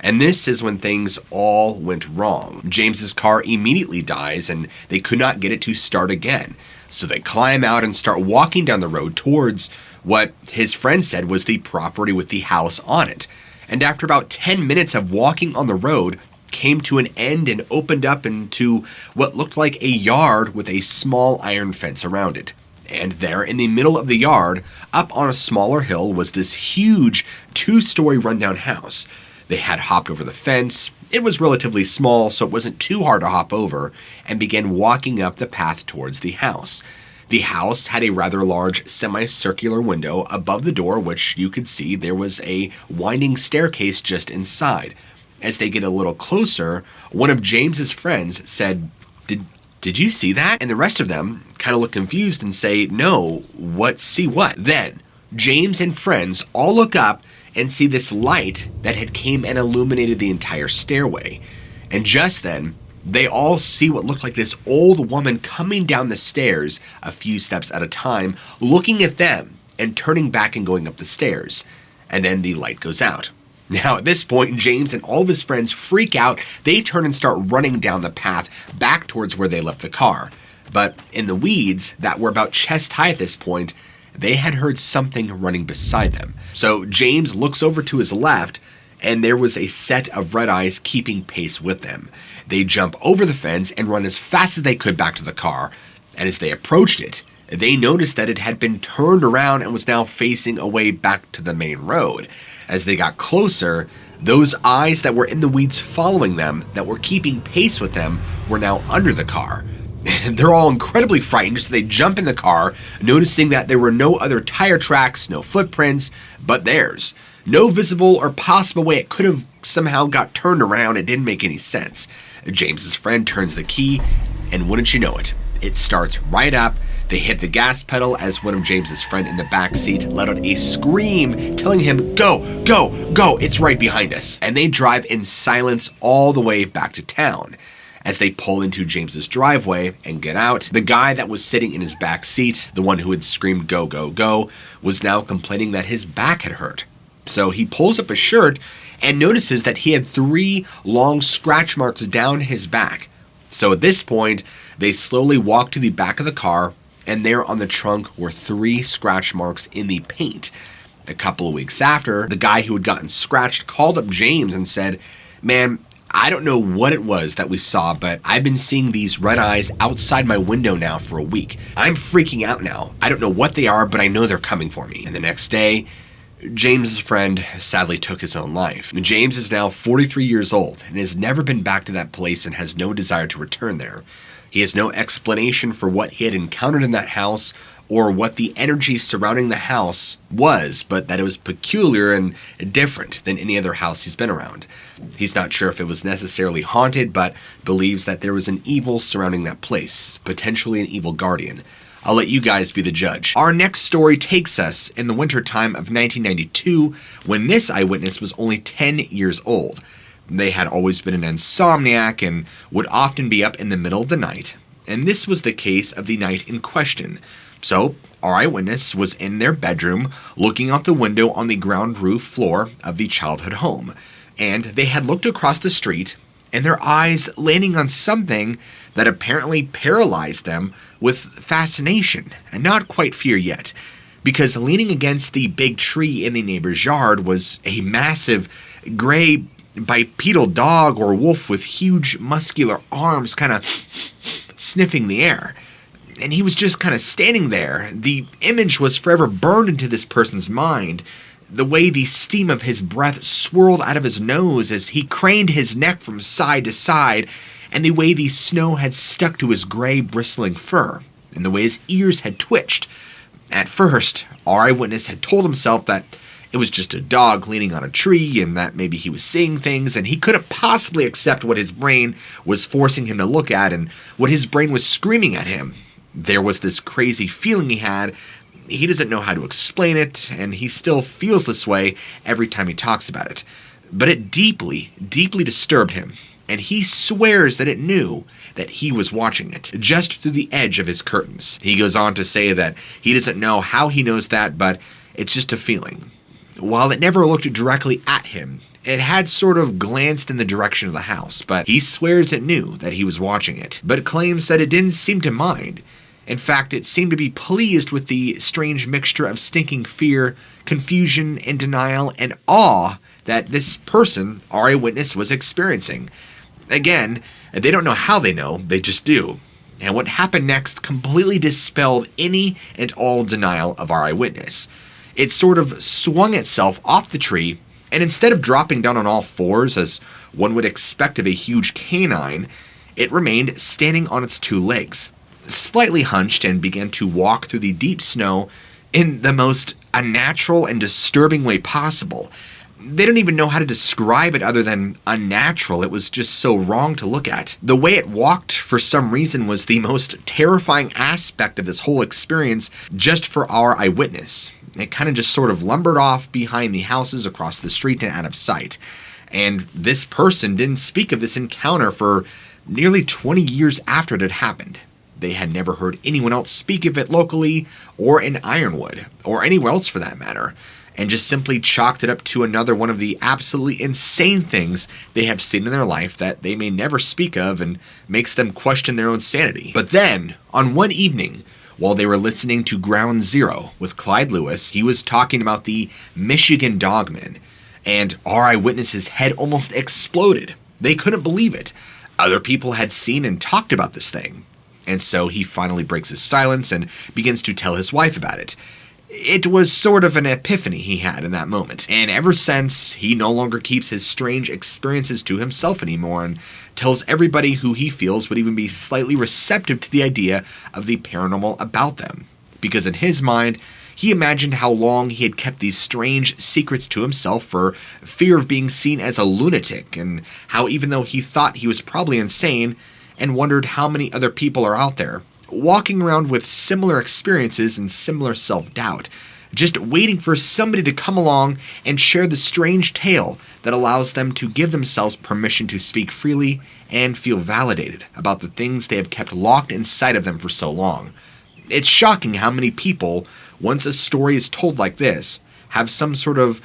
And this is when things all went wrong. James's car immediately dies and they could not get it to start again. So they climb out and start walking down the road towards what his friend said was the property with the house on it. And after about 10 minutes of walking on the road, came to an end and opened up into what looked like a yard with a small iron fence around it. And there in the middle of the yard, up on a smaller hill, was this huge 2-story rundown house. They had hopped over the fence. It was relatively small, so it wasn't too hard to hop over, and began walking up the path towards the house. The house had a rather large semicircular window above the door, which you could see there was a winding staircase just inside. As they get a little closer, one of James's friends said, Did you see that? And the rest of them kind of look confused and say, no, see what? Then, James and friends all look up and see this light that had came and illuminated the entire stairway. And just then, they all see what looked like this old woman coming down the stairs a few steps at a time, looking at them and turning back and going up the stairs. And then the light goes out. Now, at this point, James and all of his friends freak out. They turn and start running down the path back towards where they left the car. But in the weeds that were about chest high at this point, they had heard something running beside them. So James looks over to his left, and there was a set of red eyes keeping pace with them. They jump over the fence and run as fast as they could back to the car. And as they approached it, they noticed that it had been turned around and was now facing away back to the main road. As they got closer, those eyes that were in the weeds following them, that were keeping pace with them, were now under the car. They're all incredibly frightened, so they jump in the car, noticing that there were no other tire tracks, no footprints, but theirs. No visible or possible way it could have somehow got turned around. It didn't make any sense. James's friend turns the key, and wouldn't you know it, it starts right up. They hit the gas pedal as one of James's friend in the back seat let out a scream, telling him, go, go, go, it's right behind us. And they drive in silence all the way back to town. As they pull into James's driveway and get out, the guy that was sitting in his back seat, the one who had screamed go, go, go, was now complaining that his back had hurt. So he pulls up his shirt and notices that he had 3 long scratch marks down his back. So at this point, they slowly walk to the back of the car, and there on the trunk were 3 scratch marks in the paint. A couple of weeks after, the guy who had gotten scratched called up James and said, man, I don't know what it was that we saw, but I've been seeing these red eyes outside my window now for a week. I'm freaking out now. I don't know what they are, but I know they're coming for me. And the next day, James's friend sadly took his own life. James is now 43 years old and has never been back to that place and has no desire to return there. He has no explanation for what he had encountered in that house or what the energy surrounding the house was, but that it was peculiar and different than any other house he's been around. He's not sure if it was necessarily haunted, but believes that there was an evil surrounding that place, potentially an evil guardian. I'll let you guys be the judge. Our next story takes us in the wintertime of 1992, when this eyewitness was only 10 years old. They had always been an insomniac and would often be up in the middle of the night, and this was the case of the night in question. So, our eyewitness was in their bedroom, looking out the window on the ground roof floor of the childhood home, and they had looked across the street, and their eyes landing on something that apparently paralyzed them with fascination, and not quite fear yet, because leaning against the big tree in the neighbor's yard was a massive gray bipedal dog or wolf with huge muscular arms kind of sniffing the air. And he was just kind of standing there. The image was forever burned into this person's mind. The way the steam of his breath swirled out of his nose as he craned his neck from side to side, and the way the snow had stuck to his gray, bristling fur, and the way his ears had twitched. At first, our eyewitness had told himself that it was just a dog leaning on a tree, and that maybe he was seeing things, and he couldn't possibly accept what his brain was forcing him to look at, and what his brain was screaming at him. There was this crazy feeling he had. He doesn't know how to explain it, and he still feels this way every time he talks about it. But it deeply, deeply disturbed him, and he swears that it knew that he was watching it, just through the edge of his curtains. He goes on to say that he doesn't know how he knows that, but it's just a feeling. While it never looked directly at him, it had sort of glanced in the direction of the house, but he swears it knew that he was watching it, but claims that it didn't seem to mind. In fact, it seemed to be pleased with the strange mixture of stinking fear, confusion, and denial, and awe that this person, our eyewitness, was experiencing. Again, they don't know how they know, they just do. And what happened next completely dispelled any and all denial of our eyewitness. It sort of swung itself off the tree, and instead of dropping down on all fours, as one would expect of a huge canine, it remained standing on its two legs, slightly hunched, and began to walk through the deep snow in the most unnatural and disturbing way possible. They don't even know how to describe it other than unnatural. It was just so wrong to look at. The way it walked, for some reason, was the most terrifying aspect of this whole experience just for our eyewitness. It kind of just sort of lumbered off behind the houses across the street and out of sight. And this person didn't speak of this encounter for nearly 20 years after it had happened. They had never heard anyone else speak of it locally, or in Ironwood, or anywhere else for that matter, and just simply chalked it up to another one of the absolutely insane things they have seen in their life that they may never speak of and makes them question their own sanity. But then, on one evening, while they were listening to Ground Zero with Clyde Lewis, he was talking about the Michigan Dogman, and our eyewitness's head almost exploded. They couldn't believe it. Other people had seen and talked about this thing. And so he finally breaks his silence and begins to tell his wife about it. It was sort of an epiphany he had in that moment, and ever since, he no longer keeps his strange experiences to himself anymore and tells everybody who he feels would even be slightly receptive to the idea of the paranormal about them. Because in his mind, he imagined how long he had kept these strange secrets to himself for fear of being seen as a lunatic, and how even though he thought he was probably insane, and wondered how many other people are out there, walking around with similar experiences and similar self-doubt, just waiting for somebody to come along and share the strange tale that allows them to give themselves permission to speak freely and feel validated about the things they have kept locked inside of them for so long. It's shocking how many people, once a story is told like this, have some sort of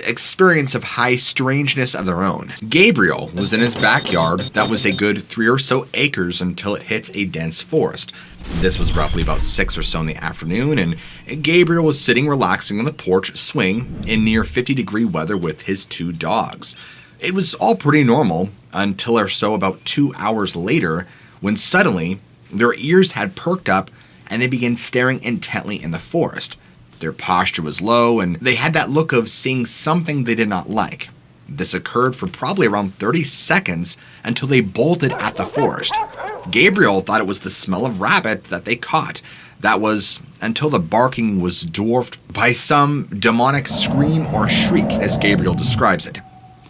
experience of high strangeness of their own. Gabriel was in his backyard that was a good 3 or so acres until it hits a dense forest. This was roughly about 6 or so in the afternoon, and Gabriel was sitting relaxing on the porch swing in near 50-degree weather with his 2 dogs. It was all pretty normal until or so about 2 hours later, when suddenly their ears had perked up and they began staring intently in the forest. Their posture was low, and they had that look of seeing something they did not like. This occurred for probably around 30 seconds until they bolted at the forest. Gabriel thought it was the smell of rabbit that they caught. That was until the barking was dwarfed by some demonic scream or shriek, as Gabriel describes it.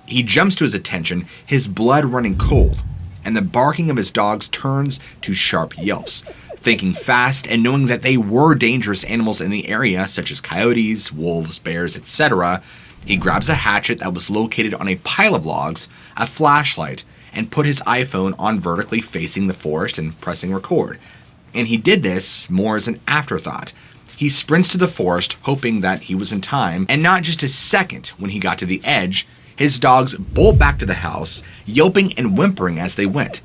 He jumps to his attention, his blood running cold, and the barking of his dogs turns to sharp yelps. Thinking fast and knowing that they were dangerous animals in the area, such as coyotes, wolves, bears, etc., he grabs a hatchet that was located on a pile of logs, a flashlight, and put his iPhone on vertically facing the forest and pressing record. And he did this more as an afterthought. He sprints to the forest, hoping that he was in time, and not just a second when he got to the edge, his dogs bolt back to the house, yelping and whimpering as they went.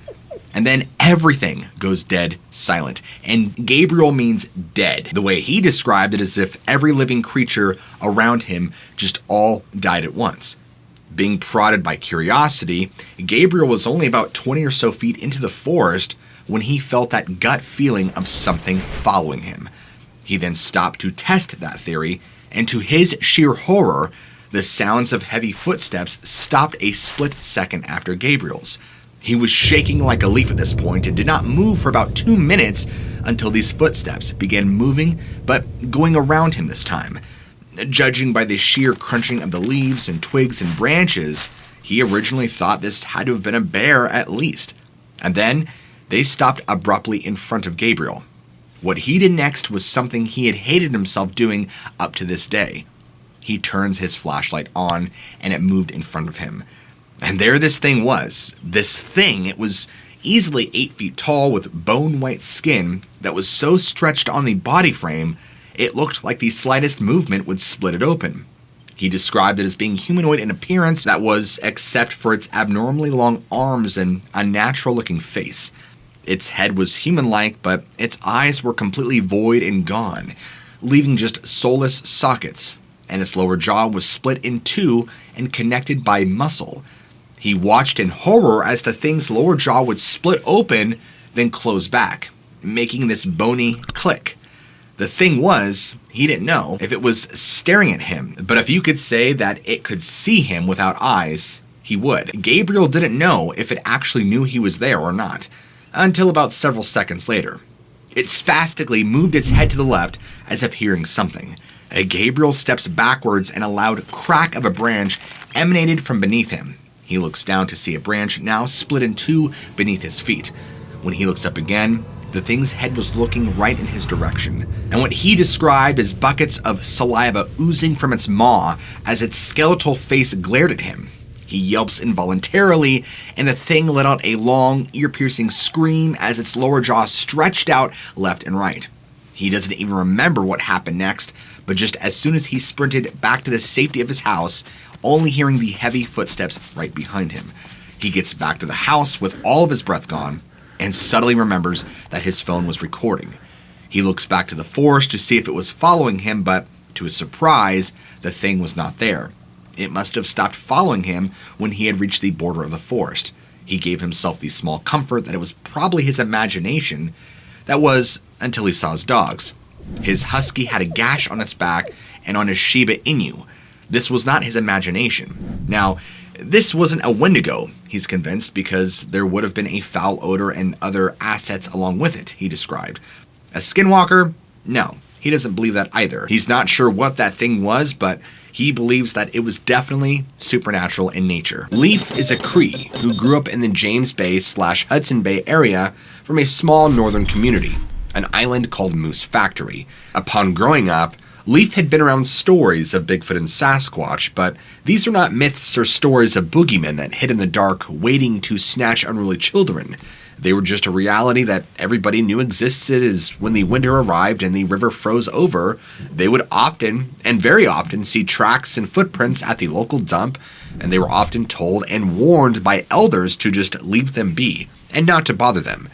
And then everything goes dead silent. And Gabriel means dead. The way he described it is if every living creature around him just all died at once. Being prodded by curiosity, Gabriel was only about 20 or so feet into the forest when he felt that gut feeling of something following him. He then stopped to test that theory, and to his sheer horror, the sounds of heavy footsteps stopped a split second after Gabriel's. He was shaking like a leaf at this point and did not move for about 2 minutes until these footsteps began moving, but going around him this time. Judging by the sheer crunching of the leaves and twigs and branches, he originally thought this had to have been a bear at least. And then they stopped abruptly in front of Gabriel. What he did next was something he had hated himself doing up to this day. He turns his flashlight on, and it moved in front of him. And there this thing was. This thing, it was easily 8 feet tall with bone-white skin that was so stretched on the body frame, it looked like the slightest movement would split it open. He described it as being humanoid in appearance, that was, except for its abnormally long arms and unnatural-looking face. Its head was human-like, but its eyes were completely void and gone, leaving just soulless sockets, and its lower jaw was split in two and connected by muscle. He watched in horror as the thing's lower jaw would split open, then close back, making this bony click. The thing was, he didn't know if it was staring at him, but if you could say that it could see him without eyes, he would. Gabriel didn't know if it actually knew he was there or not, until about several seconds later. It spastically moved its head to the left as if hearing something. Gabriel steps backwards and a loud crack of a branch emanated from beneath him. He looks down to see a branch now split in two beneath his feet. When he looks up again, the thing's head was looking right in his direction, and what he described as buckets of saliva oozing from its maw as its skeletal face glared at him. He yelps involuntarily, and the thing let out a long, ear-piercing scream as its lower jaw stretched out left and right. He doesn't even remember what happened next, but just as soon as he sprinted back to the safety of his house, only hearing the heavy footsteps right behind him. He gets back to the house with all of his breath gone, and suddenly remembers that his phone was recording. He looks back to the forest to see if it was following him, but to his surprise, the thing was not there. It must have stopped following him when he had reached the border of the forest. He gave himself the small comfort that it was probably his imagination. That was until he saw his dogs. His husky had a gash on its back and on his Shiba Inu. This was not his imagination. Now, this wasn't a Wendigo, he's convinced, because there would have been a foul odor and other assets along with it, he described. A skinwalker? No, he doesn't believe that either. He's not sure what that thing was, but he believes that it was definitely supernatural in nature. Leaf is a Cree who grew up in the James Bay/Hudson Bay area from a small northern community, an island called Moose Factory. Upon growing up, Leaf had been around stories of Bigfoot and Sasquatch, but these are not myths or stories of boogeymen that hid in the dark waiting to snatch unruly children. They were just a reality that everybody knew existed, as when the winter arrived and the river froze over, they would often, and very often, see tracks and footprints at the local dump, and they were often told and warned by elders to just leave them be, and not to bother them.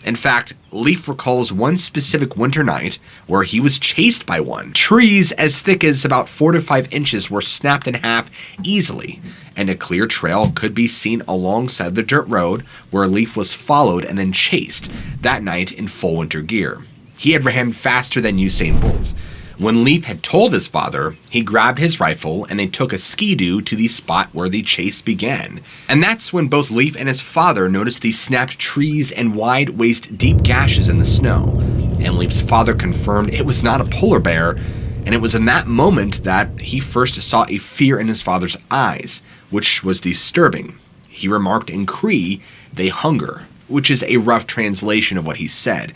In fact, Leaf recalls one specific winter night where he was chased by one. Trees as thick as about 4 to 5 inches were snapped in half easily, and a clear trail could be seen alongside the dirt road where Leaf was followed and then chased, that night in full winter gear. He had ran faster than Usain Bolt. When Leaf had told his father, he grabbed his rifle and they took a skidoo to the spot where the chase began. And that's when both Leaf and his father noticed the snapped trees and wide-waist deep gashes in the snow. And Leaf's father confirmed it was not a polar bear, and it was in that moment that he first saw a fear in his father's eyes, which was disturbing. He remarked in Cree, "They hunger," which is a rough translation of what he said.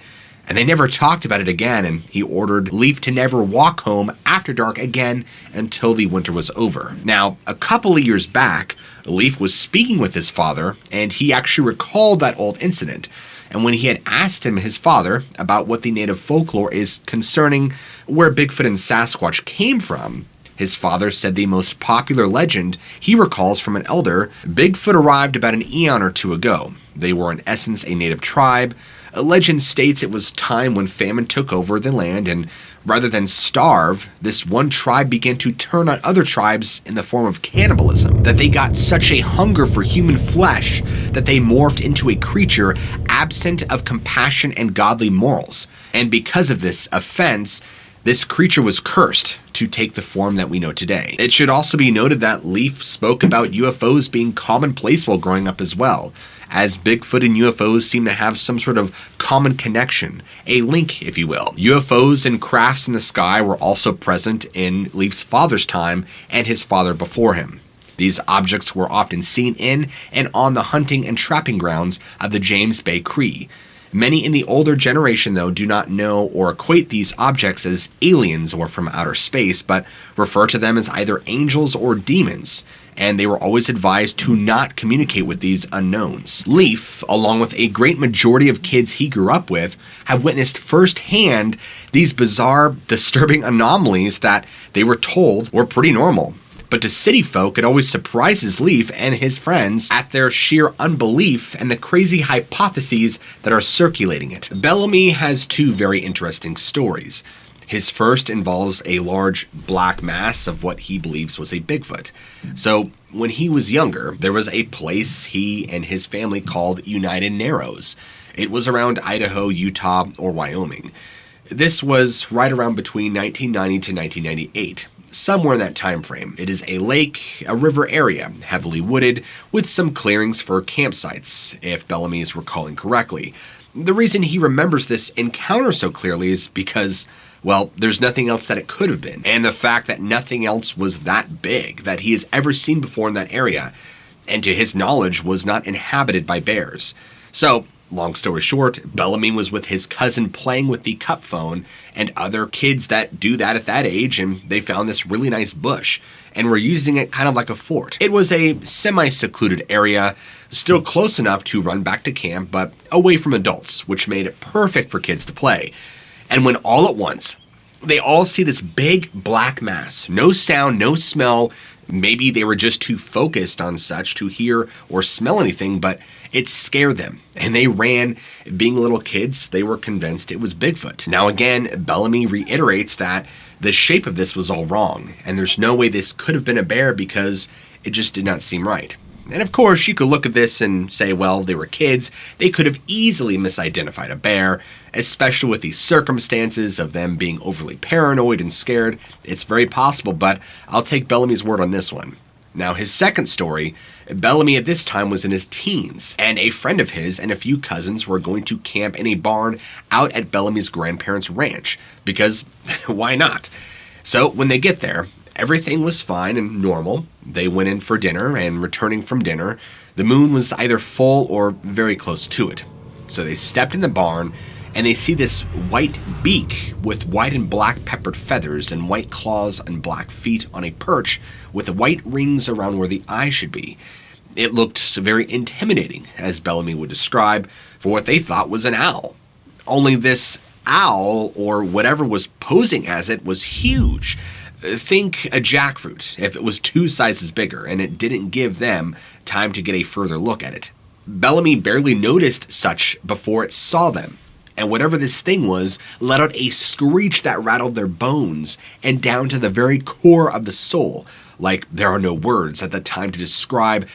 And they never talked about it again, and he ordered Leaf to never walk home after dark again until the winter was over. Now, a couple of years back, Leaf was speaking with his father, and he actually recalled that old incident. And when he had asked his father about what the native folklore is concerning where Bigfoot and Sasquatch came from, his father said the most popular legend he recalls from an elder, Bigfoot arrived about an eon or two ago. They were in essence a native tribe. A legend states it was time when famine took over the land, and rather than starve, this one tribe began to turn on other tribes in the form of cannibalism, that they got such a hunger for human flesh that they morphed into a creature absent of compassion and godly morals. And because of this offense, this creature was cursed to take the form that we know today. It should also be noted that Leaf spoke about UFOs being commonplace while growing up as well, as Bigfoot and UFOs seem to have some sort of common connection, a link, if you will. UFOs and crafts in the sky were also present in Leaf's father's time and his father before him. These objects were often seen in and on the hunting and trapping grounds of the James Bay Cree. Many in the older generation, though, do not know or equate these objects as aliens or from outer space, but refer to them as either angels or demons, and they were always advised to not communicate with these unknowns. Leaf, along with a great majority of kids he grew up with, have witnessed firsthand these bizarre, disturbing anomalies that they were told were pretty normal. But to city folk, it always surprises Leaf and his friends at their sheer unbelief and the crazy hypotheses that are circulating it. Bellamy has two very interesting stories. His first involves a large black mass of what he believes was a Bigfoot. So, when he was younger, there was a place he and his family called United Narrows. It was around Idaho, Utah, or Wyoming. This was right around between 1990 to 1998. Somewhere in that time frame. It is a lake, a river area, heavily wooded, with some clearings for campsites, if Bellamy is recalling correctly. The reason he remembers this encounter so clearly is because, well, there's nothing else that it could have been, and the fact that nothing else was that big that he has ever seen before in that area, and to his knowledge was not inhabited by bears. So, long story short, Bellamy was with his cousin playing with the cup phone and other kids that do that at that age, and they found this really nice bush and were using it kind of like a fort. It was a semi-secluded area, still close enough to run back to camp, but away from adults, which made it perfect for kids to play. And when all at once, they all see this big black mass, no sound, no smell. Maybe they were just too focused on such to hear or smell anything, but it scared them, and they ran. Being little kids, they were convinced it was Bigfoot. Now again, Bellamy reiterates that the shape of this was all wrong, and there's no way this could have been a bear because it just did not seem right. And of course, you could look at this and say, well, they were kids. They could have easily misidentified a bear, especially with the circumstances of them being overly paranoid and scared. It's very possible, but I'll take Bellamy's word on this one. Now, his second story, Bellamy at this time was in his teens, and a friend of his and a few cousins were going to camp in a barn out at Bellamy's grandparents' ranch, because why not? So when they get there, everything was fine and normal. They went in for dinner, and returning from dinner, the moon was either full or very close to it. So they stepped in the barn, and they see this white beak with white and black peppered feathers and white claws and black feet on a perch with white rings around where the eye should be. It looked very intimidating, as Bellamy would describe, for what they thought was an owl. Only this owl, or whatever was posing as it, was huge. Think a jackfruit if it was 2 sizes bigger, and it didn't give them time to get a further look at it. Bellamy barely noticed such before it saw them, and whatever this thing was let out a screech that rattled their bones and down to the very core of the soul. Like there are no words at the time to describe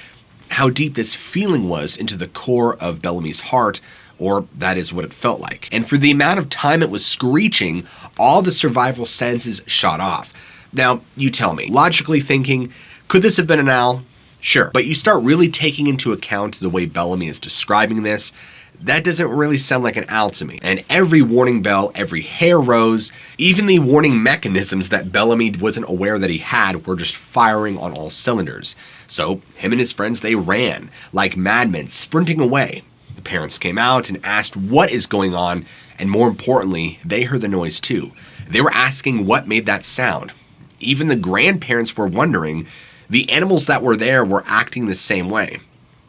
how deep this feeling was into the core of Bellamy's heart, or that is what it felt like. And for the amount of time it was screeching, all the survival senses shot off. Now, you tell me, logically thinking, could this have been an owl? Sure, but you start really taking into account the way Bellamy is describing this, that doesn't really sound like an owl to me. And every warning bell, every hair rose, even the warning mechanisms that Bellamy wasn't aware that he had were just firing on all cylinders. So him and his friends, they ran like madmen, sprinting away. The parents came out and asked what is going on, and more importantly, they heard the noise too. They were asking what made that sound. Even the grandparents were wondering. The animals that were there were acting the same way.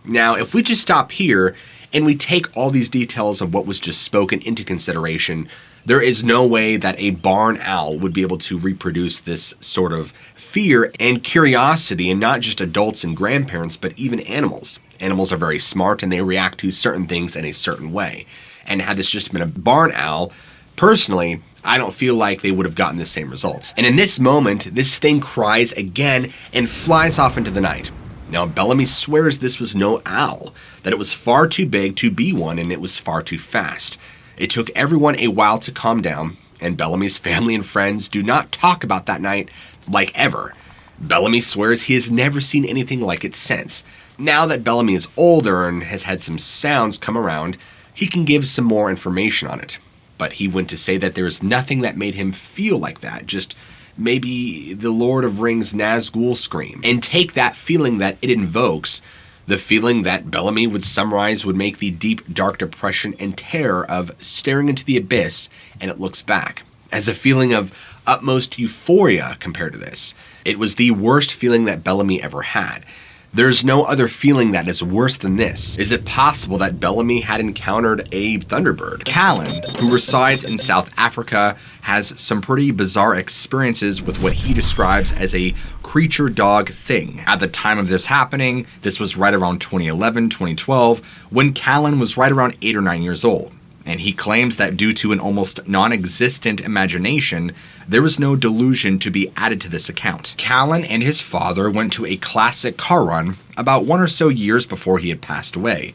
Now, if we just stop here and we take all these details of what was just spoken into consideration, there is no way that a barn owl would be able to reproduce this sort of fear and curiosity, and not just adults and grandparents, but even animals. Animals are very smart and they react to certain things in a certain way. And had this just been a barn owl, personally, I don't feel like they would have gotten the same result. And in this moment, this thing cries again and flies off into the night. Now, Bellamy swears this was no owl, that it was far too big to be one and it was far too fast. It took everyone a while to calm down, and Bellamy's family and friends do not talk about that night like ever. Bellamy swears he has never seen anything like it since. Now that Bellamy is older and has had some sounds come around, he can give some more information on it. But he went to say that there is nothing that made him feel like that, just maybe the Lord of Rings Nazgul scream. And take that feeling that it invokes, the feeling that Bellamy would summarize would make the deep, dark depression and terror of staring into the abyss, and it looks back, as a feeling of utmost euphoria compared to this. It was the worst feeling that Bellamy ever had. There's no other feeling that is worse than this. Is it possible that Bellamy had encountered a thunderbird? Callan, who resides in South Africa, has some pretty bizarre experiences with what he describes as a creature dog thing. At the time of this happening, this was right around 2011, 2012, when Callan was right around 8 or 9 years old. And he claims that due to an almost non-existent imagination, there was no delusion to be added to this account. Callan and his father went to a classic car run about 1 or so years before he had passed away.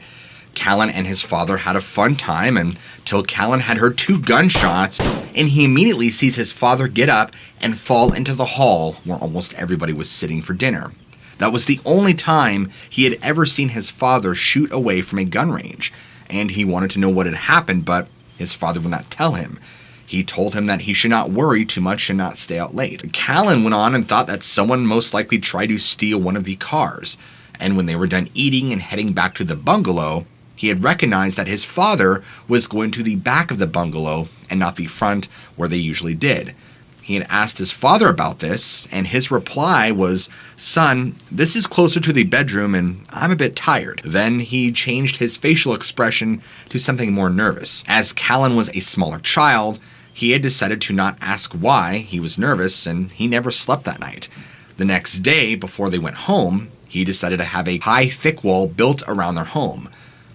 Callan and his father had a fun time until Callan had heard 2 gunshots, and he immediately sees his father get up and fall into the hall where almost everybody was sitting for dinner. That was the only time he had ever seen his father shoot away from a gun range. And he wanted to know what had happened, but his father would not tell him. He told him that he should not worry too much and not stay out late. Callan went on and thought that someone most likely tried to steal one of the cars. And when they were done eating and heading back to the bungalow, he had recognized that his father was going to the back of the bungalow and not the front where they usually did. He had asked his father about this, and his reply was, "Son, this is closer to the bedroom and I'm a bit tired." Then he changed his facial expression to something more nervous. As Callan was a smaller child, he had decided to not ask why he was nervous, and he never slept that night. The next day, before they went home, he decided to have a high, thick wall built around their home.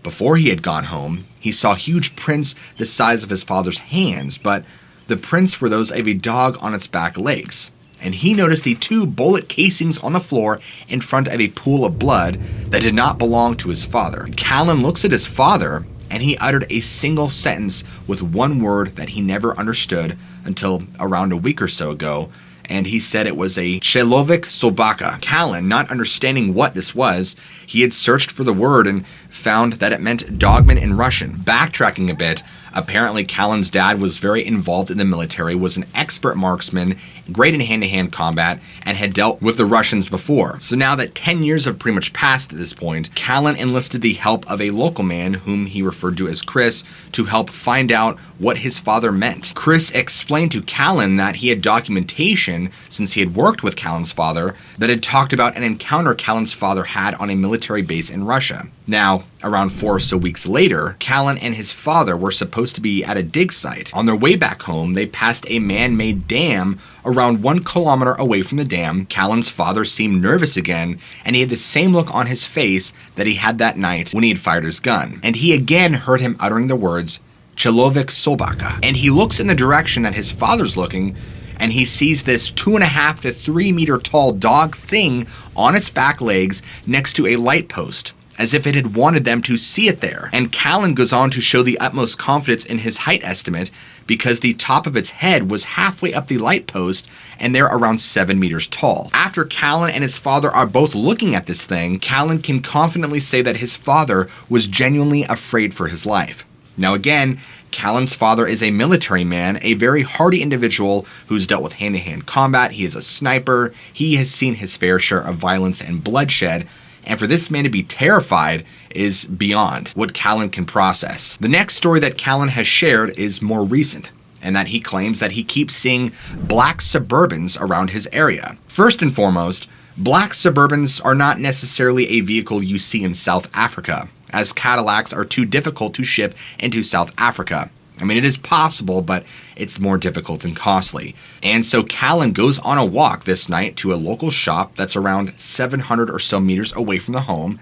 Before he had gone home, he saw huge prints the size of his father's hands, but the prints were those of a dog on its back legs, and he noticed the 2 bullet casings on the floor in front of a pool of blood that did not belong to his father. Callan looks at his father, and he uttered a single sentence with one word that he never understood until around a week or so ago, and he said it was a Chelovic Sobaka. Callan, not understanding what this was, he had searched for the word and found that it meant dogman in Russian. Backtracking a bit, apparently Callan's dad was very involved in the military, was an expert marksman, great in hand-to-hand combat, and had dealt with the Russians before. So now that 10 years have pretty much passed at this point, Callan enlisted the help of a local man whom he referred to as Chris to help find out what his father meant. Chris explained to Callan that he had documentation, since he had worked with Callan's father, that had talked about an encounter Callan's father had on a military base in Russia. Now, around 4 or so weeks later, Callan and his father were supposed to be at a dig site. On their way back home, they passed a man-made dam around 1 kilometer away from the dam. Callan's father seemed nervous again, and he had the same look on his face that he had that night when he had fired his gun. And he again heard him uttering the words, Chelovic Sobaka. And he looks in the direction that his father's looking, and he sees this 2.5 to 3 meter tall dog thing on its back legs next to a light post. as if it had wanted them to see it there. And Callan goes on to show the utmost confidence in his height estimate because the top of its head was halfway up the light post and they're around 7 meters tall. After Callan and his father are both looking at this thing, Callan can confidently say that his father was genuinely afraid for his life. Now again, Callan's father is a military man, a very hardy individual who's dealt with hand-to-hand combat. He is a sniper. He has seen his fair share of violence and bloodshed. And for this man to be terrified is beyond what Callan can process. The next story that Callan has shared is more recent, and that he claims that he keeps seeing black Suburbans around his area. First and foremost, black Suburbans are not necessarily a vehicle you see in South Africa, as Cadillacs are too difficult to ship into South Africa. I mean, it is possible, but it's more difficult and costly. And so Callan goes on a walk this night to a local shop that's around 700 or so meters away from the home,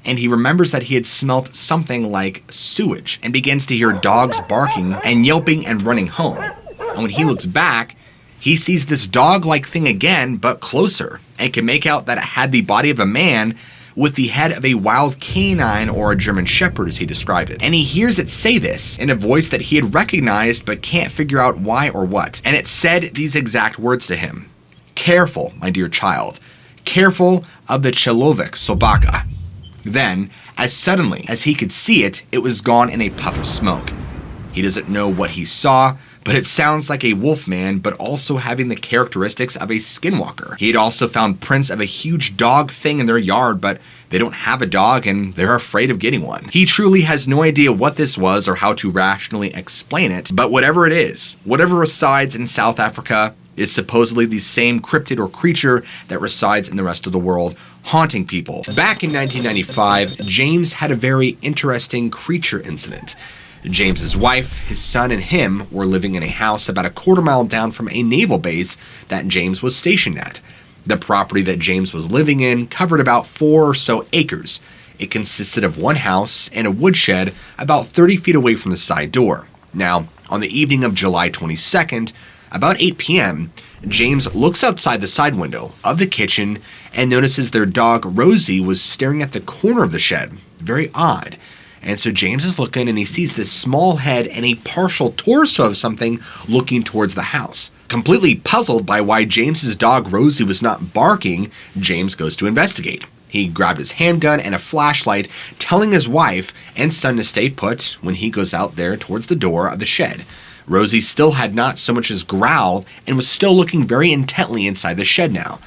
and he remembers that he had smelt something like sewage and begins to hear dogs barking and yelping and running home. And when he looks back, he sees this dog-like thing again, but closer, and can make out that it had the body of a man with the head of a wild canine or a German shepherd, as he described it. And he hears it say this in a voice that he had recognized but can't figure out why or what. And it said these exact words to him: "Careful, my dear child. Careful of the Chelovik Sobaka." Then, as suddenly as he could see it, it was gone in a puff of smoke. He doesn't know what he saw, but it sounds like a wolf man, but also having the characteristics of a skinwalker. He had also found prints of a huge dog thing in their yard, but they don't have a dog and they're afraid of getting one. He truly has no idea what this was or how to rationally explain it, but whatever it is, whatever resides in South Africa is supposedly the same cryptid or creature that resides in the rest of the world, haunting people. Back in 1995, James had a very interesting creature incident. James's wife, his son, and him were living in a house about a quarter-mile down from a naval base that James was stationed at. The property that James was living in covered about 4 or so acres. It consisted of one house and a woodshed about 30 feet away from the side door. Now, on the evening of July 22nd, about 8 p.m., James looks outside the side window of the kitchen and notices their dog Rosie was staring at the corner of the shed. Very odd. And so James is looking and he sees this small head and a partial torso of something looking towards the house. Completely puzzled by why James's dog Rosie was not barking, James goes to investigate. He grabbed his handgun and a flashlight, telling his wife and son to stay put when he goes out there towards the door of the shed. Rosie still had not so much as growled and was still looking very intently inside the shed now.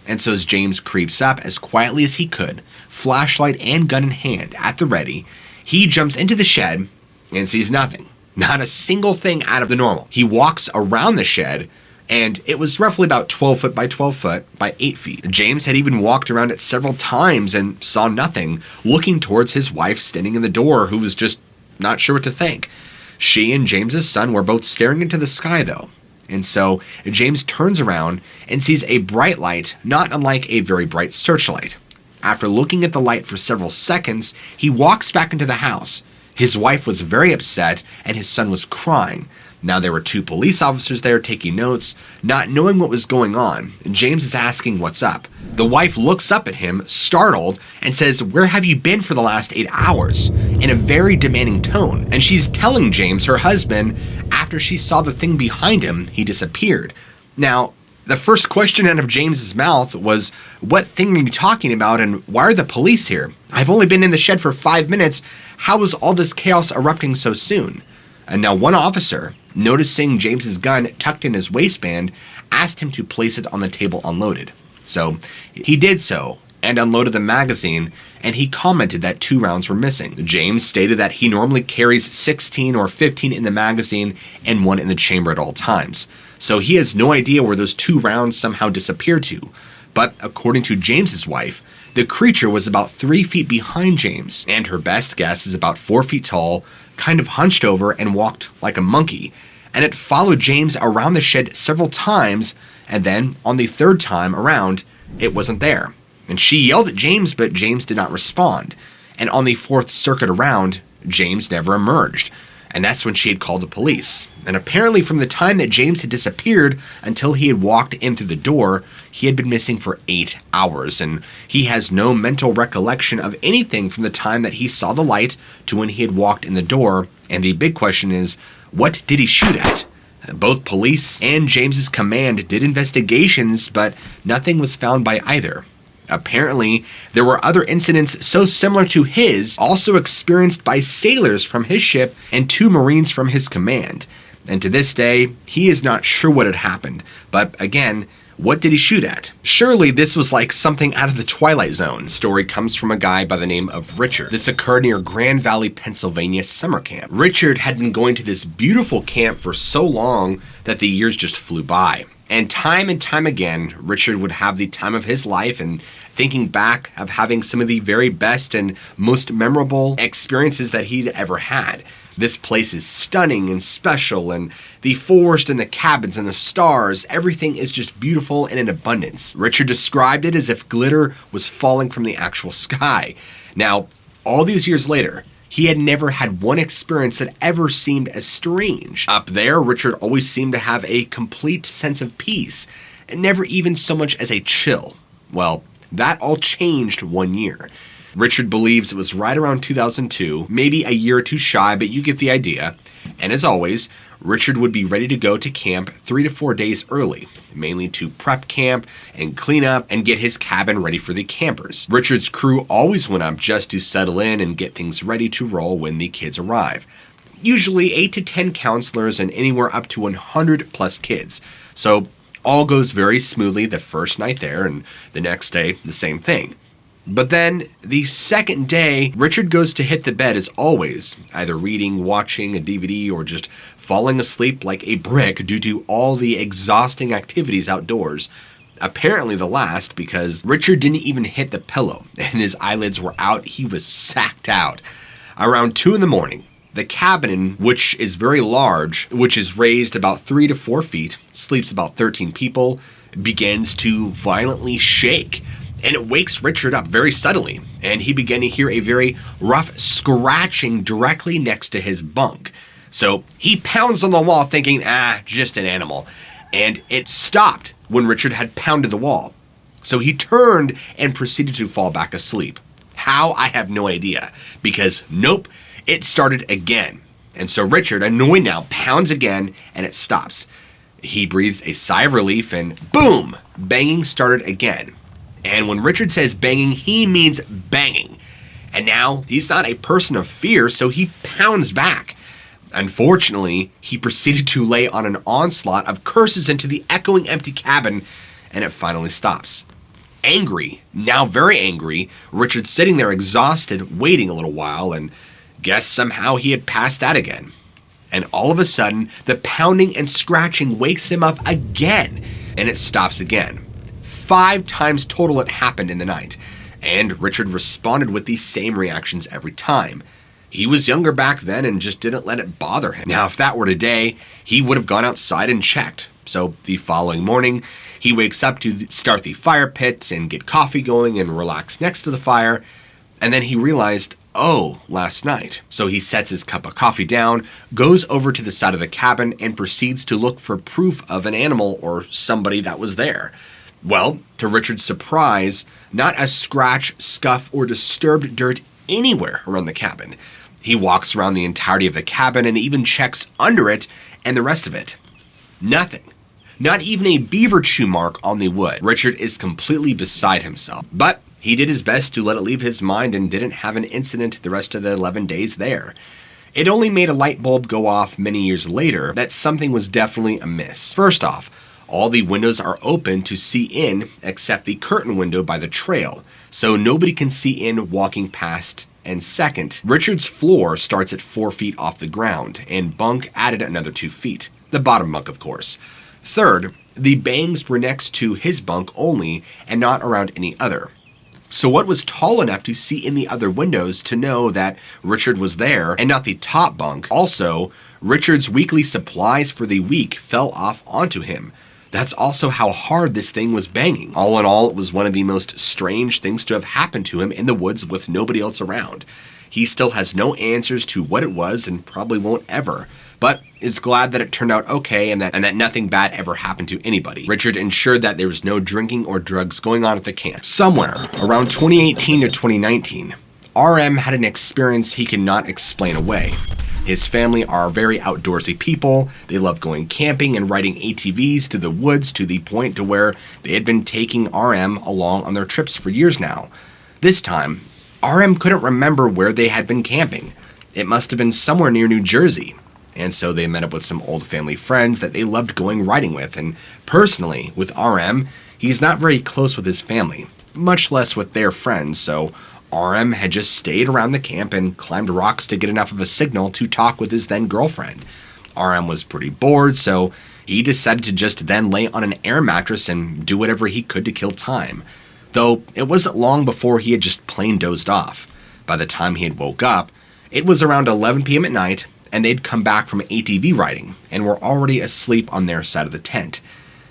And so as James creeps up as quietly as he could, flashlight and gun in hand at the ready, he jumps into the shed and sees nothing. Not a single thing out of the normal. He walks around the shed, and it was roughly about 12 foot by 12 foot by 8 feet. James had even walked around it several times and saw nothing, looking towards his wife standing in the door, who was just not sure what to think. She and James's son were both staring into the sky, though. And so James turns around and sees a bright light, not unlike a very bright searchlight. After looking at the light for several seconds, he walks back into the house. His wife was very upset and his son was crying. Now there were 2 police officers there taking notes, not knowing what was going on. James is asking what's up. The wife looks up at him, startled, and says, "Where have you been for the last 8 hours?" in a very demanding tone. And she's telling James, her husband, after she saw the thing behind him, he disappeared. Now, the first question out of James's mouth was, "What thing are you talking about and why are the police here? I've only been in the shed for 5 minutes. How was all this chaos erupting so soon?" And now one officer, noticing James's gun tucked in his waistband, asked him to place it on the table unloaded. So he did so and unloaded the magazine, and he commented that 2 rounds were missing. James stated that he normally carries 16 or 15 in the magazine and 1 in the chamber at all times. So he has no idea where those 2 rounds somehow disappeared to. But according to James's wife, the creature was about 3 feet behind James, and her best guess is about 4 feet tall, kind of hunched over and walked like a monkey. And it followed James around the shed several times, and then on the 3rd time around, it wasn't there. And she yelled at James, but James did not respond. And on the 4th circuit around, James never emerged. And that's when she had called the police. And apparently from the time that James had disappeared until he had walked in through the door, he had been missing for 8 hours, and he has no mental recollection of anything from the time that he saw the light to when he had walked in the door. And the big question is, what did he shoot at? Both police and James's command did investigations, but nothing was found by either. Apparently, there were other incidents so similar to his, also experienced by sailors from his ship and 2 Marines from his command. And to this day, he is not sure what had happened. But again, what did he shoot at? Surely this was like something out of the Twilight Zone. Story comes from a guy by the name of Richard. This occurred near Grand Valley, Pennsylvania summer camp. Richard had been going to this beautiful camp for so long that the years just flew by. And time again, Richard would have the time of his life, and thinking back of having some of the very best and most memorable experiences that he'd ever had. This place is stunning and special, and the forest and the cabins and the stars, everything is just beautiful and in abundance. Richard described it as if glitter was falling from the actual sky. Now, all these years later, he had never had one experience that ever seemed as strange. Up there, Richard always seemed to have a complete sense of peace, and never even so much as a chill. Well, that all changed one year. Richard believes it was right around 2002, maybe a year or two shy, but you get the idea. And as always, Richard would be ready to go to camp 3 to 4 days early, mainly to prep camp and clean up and get his cabin ready for the campers. Richard's crew always went up just to settle in and get things ready to roll when the kids arrive. Usually 8 to 10 counselors and anywhere up to 100 plus kids. So all goes very smoothly the first night there, and the next day the same thing. But then, the second day, Richard goes to hit the bed as always, either reading, watching a DVD, or just falling asleep like a brick due to all the exhausting activities outdoors. Apparently the last, because Richard didn't even hit the pillow, and his eyelids were out. He was sacked out. Around 2 in the morning, the cabin, which is very large, which is raised about 3 to 4 feet, sleeps about 13 people, begins to violently shake. And it wakes Richard up very suddenly, and he began to hear a very rough scratching directly next to his bunk. So he pounds on the wall thinking, just an animal. And it stopped when Richard had pounded the wall. So he turned and proceeded to fall back asleep. How? I have no idea. Because nope, it started again. And so Richard, annoyed now, pounds again, and it stops. He breathes a sigh of relief, and boom, banging started again. And when Richard says banging, he means banging. And now he's not a person of fear, so he pounds back. Unfortunately, he proceeded to lay on an onslaught of curses into the echoing empty cabin, and it finally stops. Angry, now very angry, Richard's sitting there exhausted, waiting a little while, and guess somehow he had passed out again. And all of a sudden, the pounding and scratching wakes him up again, and it stops again. 5 times total it happened in the night, and Richard responded with the same reactions every time. He was younger back then and just didn't let it bother him. Now, if that were today, he would have gone outside and checked. So the following morning, he wakes up to start the fire pit and get coffee going and relax next to the fire, and then he realized, last night. So he sets his cup of coffee down, goes over to the side of the cabin, and proceeds to look for proof of an animal or somebody that was there. Well, to Richard's surprise, not a scratch, scuff, or disturbed dirt anywhere around the cabin. He walks around the entirety of the cabin and even checks under it and the rest of it. Nothing. Not even a beaver chew mark on the wood. Richard is completely beside himself. But he did his best to let it leave his mind and didn't have an incident the rest of the 11 days there. It only made a light bulb go off many years later that something was definitely amiss. First off, all the windows are open to see in except the curtain window by the trail, so nobody can see in walking past. And second, Richard's floor starts at 4 feet off the ground, and bunk added another 2 feet. The bottom bunk, of course. Third, the bangs were next to his bunk only and not around any other. So what was tall enough to see in the other windows to know that Richard was there and not the top bunk? Also, Richard's weekly supplies for the week fell off onto him. That's also how hard this thing was banging. All in all, it was one of the most strange things to have happened to him in the woods with nobody else around. He still has no answers to what it was and probably won't ever, but is glad that it turned out okay and that nothing bad ever happened to anybody. Richard ensured that there was no drinking or drugs going on at the camp. Somewhere around 2018 to 2019, RM had an experience he could not explain away. His family are very outdoorsy people. They love going camping and riding ATVs to the woods to the point to where they had been taking RM along on their trips for years now. This time, RM couldn't remember where they had been camping. It must have been somewhere near New Jersey. And so they met up with some old family friends that they loved going riding with. And personally, with RM, he's not very close with his family, much less with their friends, so RM had just stayed around the camp and climbed rocks to get enough of a signal to talk with his then girlfriend. RM was pretty bored, so he decided to just then lay on an air mattress and do whatever he could to kill time. Though it wasn't long before he had just plain dozed off. By the time he had woke up, it was around 11 p.m. at night, and they'd come back from ATV riding and were already asleep on their side of the tent.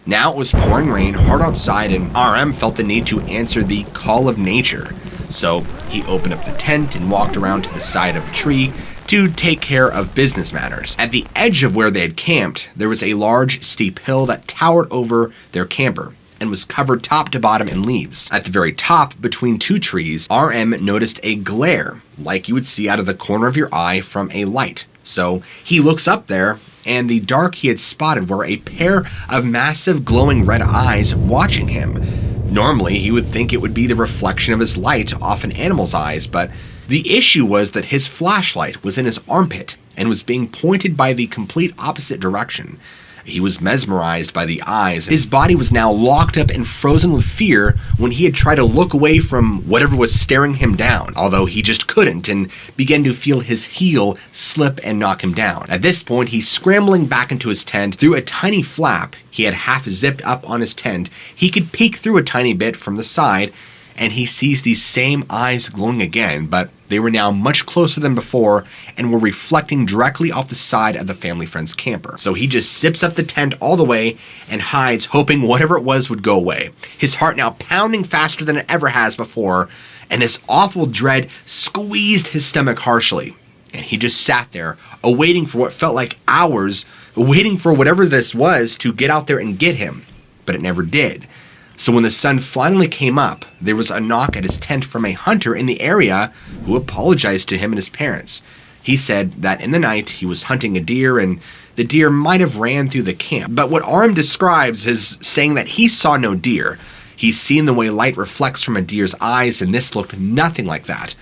Now it was pouring rain hard outside, and RM felt the need to answer the call of nature. So he opened up the tent and walked around to the side of a tree to take care of business matters. At the edge of where they had camped, there was a large, steep hill that towered over their camper and was covered top to bottom in leaves. At the very top, between two trees, RM noticed a glare, like you would see out of the corner of your eye from a light. So he looks up there, and the dark he had spotted were a pair of massive glowing red eyes watching him. Normally, he would think it would be the reflection of his light off an animal's eyes, but the issue was that his flashlight was in his armpit and was being pointed by the complete opposite direction. He was mesmerized by the eyes. His body was now locked up and frozen with fear when he had tried to look away from whatever was staring him down, although he just couldn't, and began to feel his heel slip and knock him down. At this point, he's scrambling back into his tent. Through a tiny flap he had half zipped up on his tent, he could peek through a tiny bit from the side, and he sees these same eyes glowing again, but they were now much closer than before and were reflecting directly off the side of the family friend's camper. So he just zips up the tent all the way and hides, hoping whatever it was would go away. His heart now pounding faster than it ever has before, and this awful dread squeezed his stomach harshly. And he just sat there, awaiting for what felt like hours, waiting for whatever this was to get out there and get him. But it never did. So when the sun finally came up, there was a knock at his tent from a hunter in the area who apologized to him and his parents. He said that in the night he was hunting a deer and the deer might have ran through the camp. But what RM describes is saying that he saw no deer. He's seen the way light reflects from a deer's eyes, and this looked nothing like that.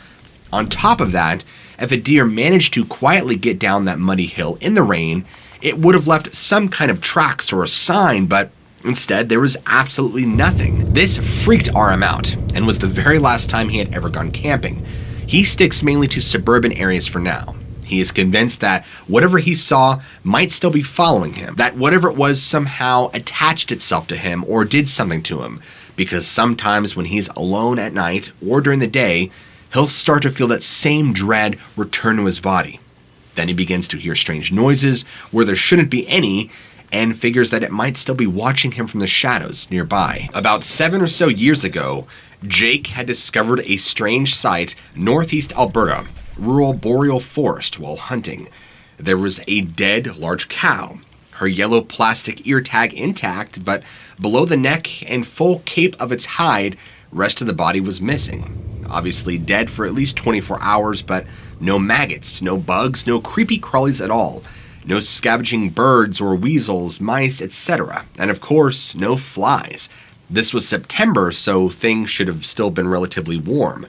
On top of that, if a deer managed to quietly get down that muddy hill in the rain, it would have left some kind of tracks or a sign, but instead, there was absolutely nothing. This freaked RM out, and was the very last time he had ever gone camping. He sticks mainly to suburban areas for now. He is convinced that whatever he saw might still be following him, that whatever it was somehow attached itself to him or did something to him, because sometimes when he's alone at night or during the day, he'll start to feel that same dread return to his body. Then he begins to hear strange noises where there shouldn't be any, and figures that it might still be watching him from the shadows nearby. About 7 or so years ago, Jake had discovered a strange sight northeast Alberta, rural boreal forest, while hunting. There was a dead large cow, her yellow plastic ear tag intact, but below the neck and full cape of its hide, rest of the body was missing. Obviously dead for at least 24 hours, but no maggots, no bugs, no creepy crawlies at all. No scavenging birds or weasels, mice, etc. And of course, no flies. This was September, so things should have still been relatively warm.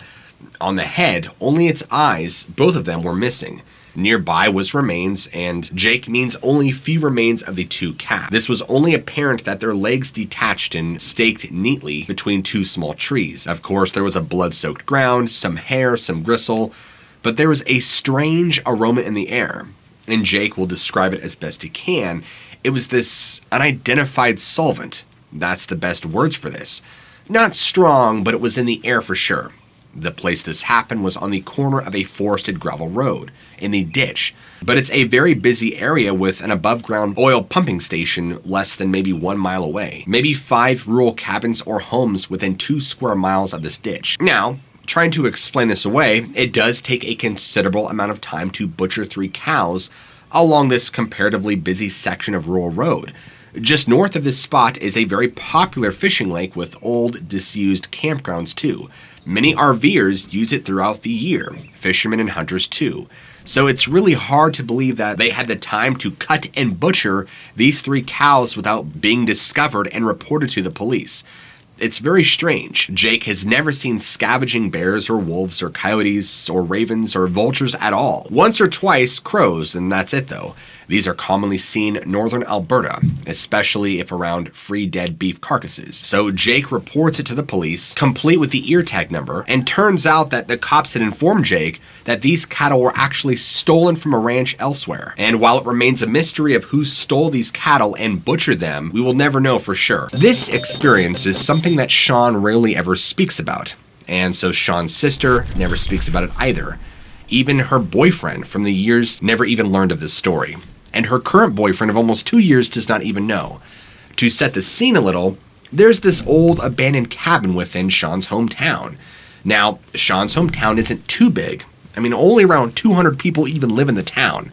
On the head, only its eyes, both of them, were missing. Nearby was remains, and Jake means only few remains of the two cats. This was only apparent that their legs detached and staked neatly between two small trees. Of course, there was a blood-soaked ground, some hair, some gristle, but there was a strange aroma in the air. And Jake will describe it as best he can. It was this unidentified solvent. That's the best words for this. Not strong, but it was in the air for sure. The place this happened was on the corner of a forested gravel road, in the ditch. But it's a very busy area with an above-ground oil pumping station less than maybe 1 mile away. Maybe 5 rural cabins or homes within 2 square miles of this ditch. Now, trying to explain this away, it does take a considerable amount of time to butcher 3 cows along this comparatively busy section of rural road. Just north of this spot is a very popular fishing lake with old, disused campgrounds too. Many RVers use it throughout the year, fishermen and hunters too. So it's really hard to believe that they had the time to cut and butcher these 3 cows without being discovered and reported to the police. It's very strange. Jake has never seen scavenging bears or wolves or coyotes or ravens or vultures at all. Once or twice, crows, and that's it though. These are commonly seen in northern Alberta, especially if around free dead beef carcasses. So Jake reports it to the police, complete with the ear tag number, and turns out that the cops had informed Jake that these cattle were actually stolen from a ranch elsewhere. And while it remains a mystery of who stole these cattle and butchered them, we will never know for sure. This experience is something that Sean rarely ever speaks about, and so Sean's sister never speaks about it either. Even her boyfriend from the years never even learned of this story. And her current boyfriend of almost 2 years does not even know. To set the scene a little, there's this old abandoned cabin within Sean's hometown. Now, Sean's hometown isn't too big. I mean, only around 200 people even live in the town.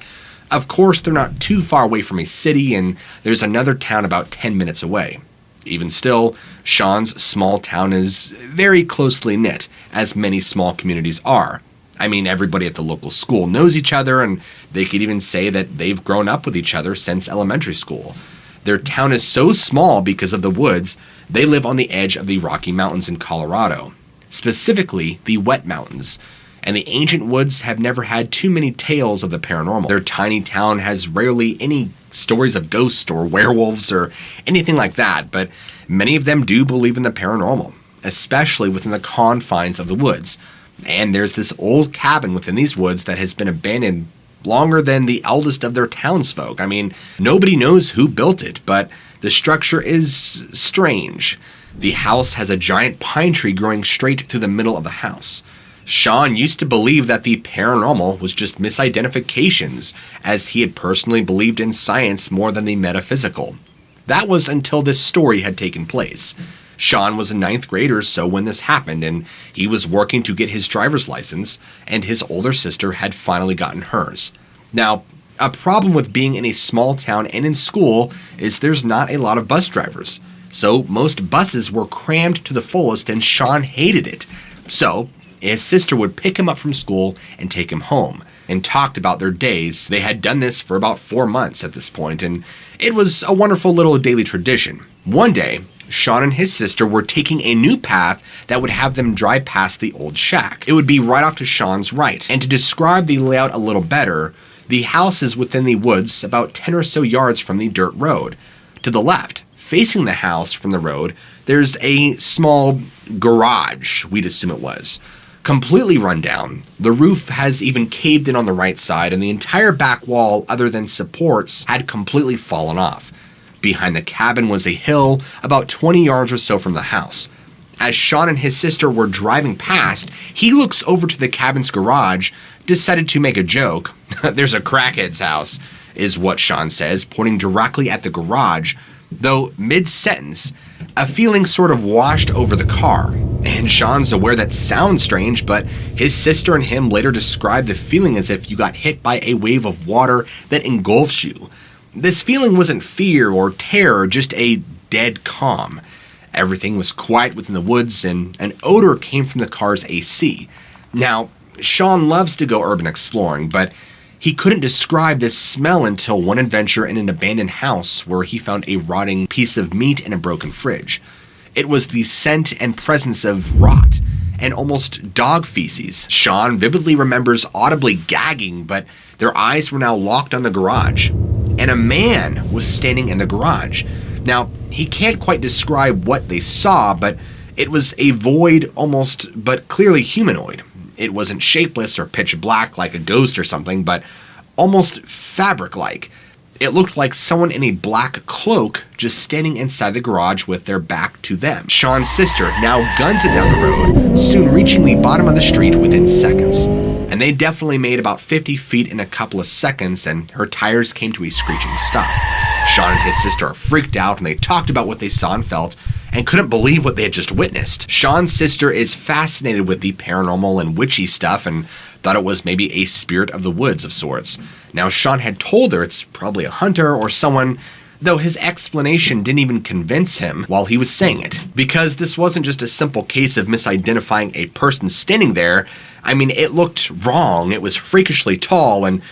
Of course, they're not too far away from a city, and there's another town about 10 minutes away. Even still, Sean's small town is very closely knit, as many small communities are. I mean, everybody at the local school knows each other, and they could even say that they've grown up with each other since elementary school. Their town is so small because of the woods, they live on the edge of the Rocky Mountains in Colorado, specifically the Wet Mountains, and the ancient woods have never had too many tales of the paranormal. Their tiny town has rarely any stories of ghosts or werewolves or anything like that, but many of them do believe in the paranormal, especially within the confines of the woods. And there's this old cabin within these woods that has been abandoned longer than the eldest of their townsfolk. I mean, nobody knows who built it, but the structure is strange. The house has a giant pine tree growing straight through the middle of the house. Sean used to believe that the paranormal was just misidentifications, as he had personally believed in science more than the metaphysical. That was until this story had taken place. Sean was a 9th grader so when this happened, and he was working to get his driver's license, and his older sister had finally gotten hers. Now, a problem with being in a small town and in school is there's not a lot of bus drivers. So most buses were crammed to the fullest, and Sean hated it. So his sister would pick him up from school and take him home, and talked about their days. They had done this for about 4 months at this point, and it was a wonderful little daily tradition. One day, Sean and his sister were taking a new path that would have them drive past the old shack. It would be right off to Sean's right. And to describe the layout a little better, the house is within the woods about 10 or so yards from the dirt road. To the left, facing the house from the road, there's a small garage, we'd assume it was. Completely run down. The roof has even caved in on the right side, and the entire back wall, other than supports, had completely fallen off. Behind the cabin was a hill about 20 yards or so from the house. As Sean and his sister were driving past, he looks over to the cabin's garage, decided to make a joke. "There's a crackhead's house," is what Sean says, pointing directly at the garage, though mid-sentence, a feeling sort of washed over the car. And Sean's aware that sounds strange, but his sister and him later describe the feeling as if you got hit by a wave of water that engulfs you. This feeling wasn't fear or terror, just a dead calm. Everything was quiet within the woods, and an odor came from the car's AC. Now, Sean loves to go urban exploring, but he couldn't describe this smell until one adventure in an abandoned house where he found a rotting piece of meat in a broken fridge. It was the scent and presence of rot and almost dog feces. Sean vividly remembers audibly gagging, but their eyes were now locked on the garage, and a man was standing in the garage. Now, he can't quite describe what they saw, but it was a void, almost, but clearly humanoid. It wasn't shapeless or pitch black like a ghost or something, but almost fabric-like. It looked like someone in a black cloak just standing inside the garage with their back to them. Sean's sister now guns it down the road, soon reaching the bottom of the street within seconds. And they definitely made about 50 feet in a couple of seconds, and her tires came to a screeching stop. Sean and his sister are freaked out, and they talked about what they saw and felt and couldn't believe what they had just witnessed. Sean's sister is fascinated with the paranormal and witchy stuff and thought it was maybe a spirit of the woods of sorts. Now, Sean had told her it's probably a hunter or someone, though his explanation didn't even convince him while he was saying it. Because this wasn't just a simple case of misidentifying a person standing there. I mean, it looked wrong, it was freakishly tall, and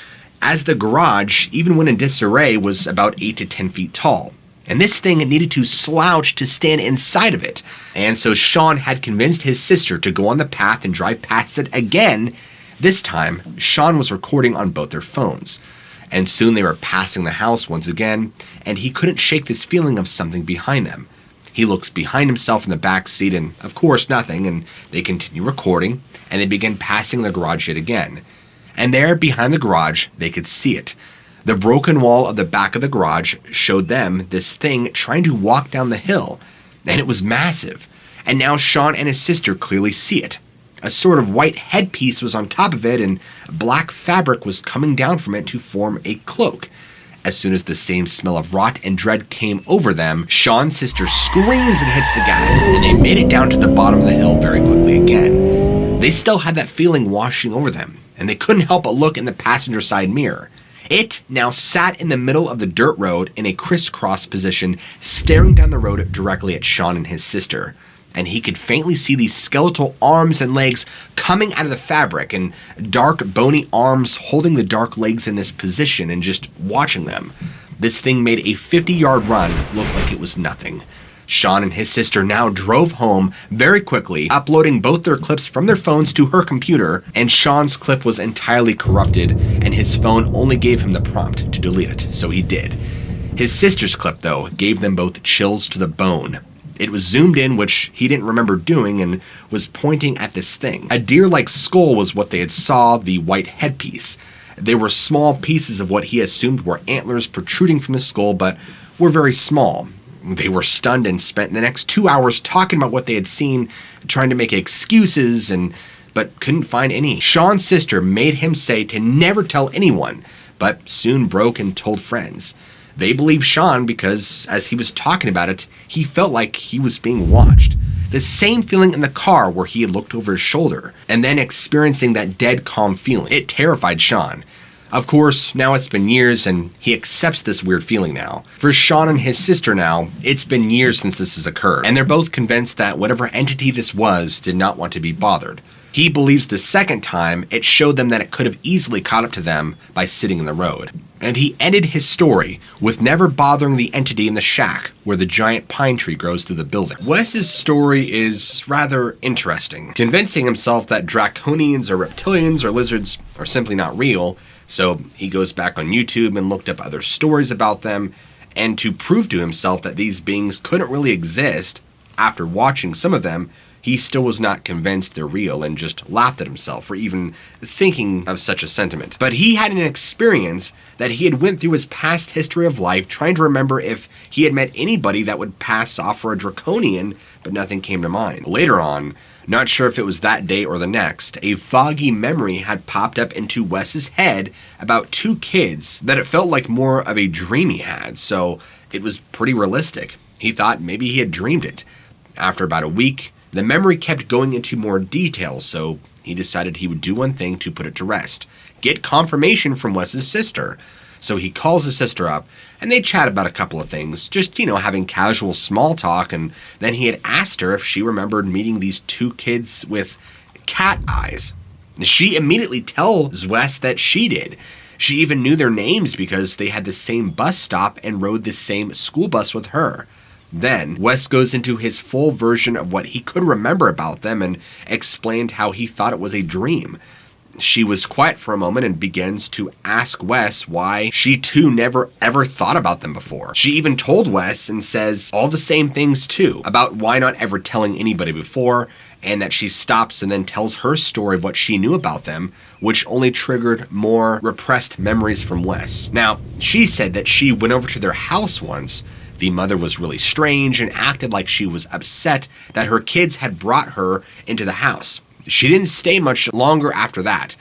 as the garage, even when in disarray, was about 8 to 10 feet tall. And this thing needed to slouch to stand inside of it. And so Sean had convinced his sister to go on the path and drive past it again. This time, Sean was recording on both their phones. And soon they were passing the house once again, and he couldn't shake this feeling of something behind them. He looks behind himself in the back seat, and of course nothing, and they continue recording, and they begin passing the garage yet again. And there, behind the garage, they could see it. The broken wall of the back of the garage showed them this thing trying to walk down the hill, and it was massive. And now Sean and his sister clearly see it. A sort of white headpiece was on top of it, and black fabric was coming down from it to form a cloak. As soon as the same smell of rot and dread came over them, Sean's sister screams and hits the gas, and they made it down to the bottom of the hill very quickly again. They still had that feeling washing over them, and they couldn't help but look in the passenger side mirror. It now sat in the middle of the dirt road in a crisscross position, staring down the road directly at Sean and his sister. And he could faintly see these skeletal arms and legs coming out of the fabric, and dark, bony arms holding the dark legs in this position and just watching them. This thing made a 50-yard run look like it was nothing. Sean and his sister now drove home very quickly, uploading both their clips from their phones to her computer, and Sean's clip was entirely corrupted, and his phone only gave him the prompt to delete it, so he did. His sister's clip, though, gave them both chills to the bone. It was zoomed in, which he didn't remember doing, and was pointing at this thing. A deer-like skull was what they had saw, the white headpiece. They were small pieces of what he assumed were antlers protruding from the skull, but were very small. They were stunned and spent the next 2 hours talking about what they had seen, trying to make excuses, but couldn't find any. Sean's sister made him say to never tell anyone, but soon broke and told friends. They believed Sean because, as he was talking about it, he felt like he was being watched. The same feeling in the car where he had looked over his shoulder, and then experiencing that dead calm feeling. It terrified Sean. Of course, now it's been years, and he accepts this weird feeling now. For Sean and his sister now, it's been years since this has occurred, and they're both convinced that whatever entity this was did not want to be bothered. He believes the second time it showed them that it could have easily caught up to them by sitting in the road. And he ended his story with never bothering the entity in the shack where the giant pine tree grows through the building. Wes's story is rather interesting, convincing himself that draconians or reptilians or lizards are simply not real. So he goes back on YouTube and looked up other stories about them, and to prove to himself that these beings couldn't really exist, after watching some of them, he still was not convinced they're real and just laughed at himself for even thinking of such a sentiment. But he had an experience that he had went through his past history of life trying to remember if he had met anybody that would pass off for a draconian, but nothing came to mind. Later on, not sure if it was that day or the next, a foggy memory had popped up into Wes's head about two kids that it felt like more of a dream he had, so it was pretty realistic. He thought maybe he had dreamed it. After about a week, the memory kept going into more details, so he decided he would do one thing to put it to rest. Get confirmation from Wes's sister. So he calls his sister up, and they chat about a couple of things, just, having casual small talk, and then he had asked her if she remembered meeting these two kids with cat eyes. She immediately tells Wes that she did. She even knew their names because they had the same bus stop and rode the same school bus with her. Then, Wes goes into his full version of what he could remember about them and explained how he thought it was a dream. She was quiet for a moment and begins to ask Wes why she too never ever thought about them before. She even told Wes and says all the same things too, about why not ever telling anybody before, and that she stops and then tells her story of what she knew about them, which only triggered more repressed memories from Wes. Now, she said that she went over to their house once. The mother was really strange and acted like she was upset that her kids had brought her into the house. She didn't stay much longer after that,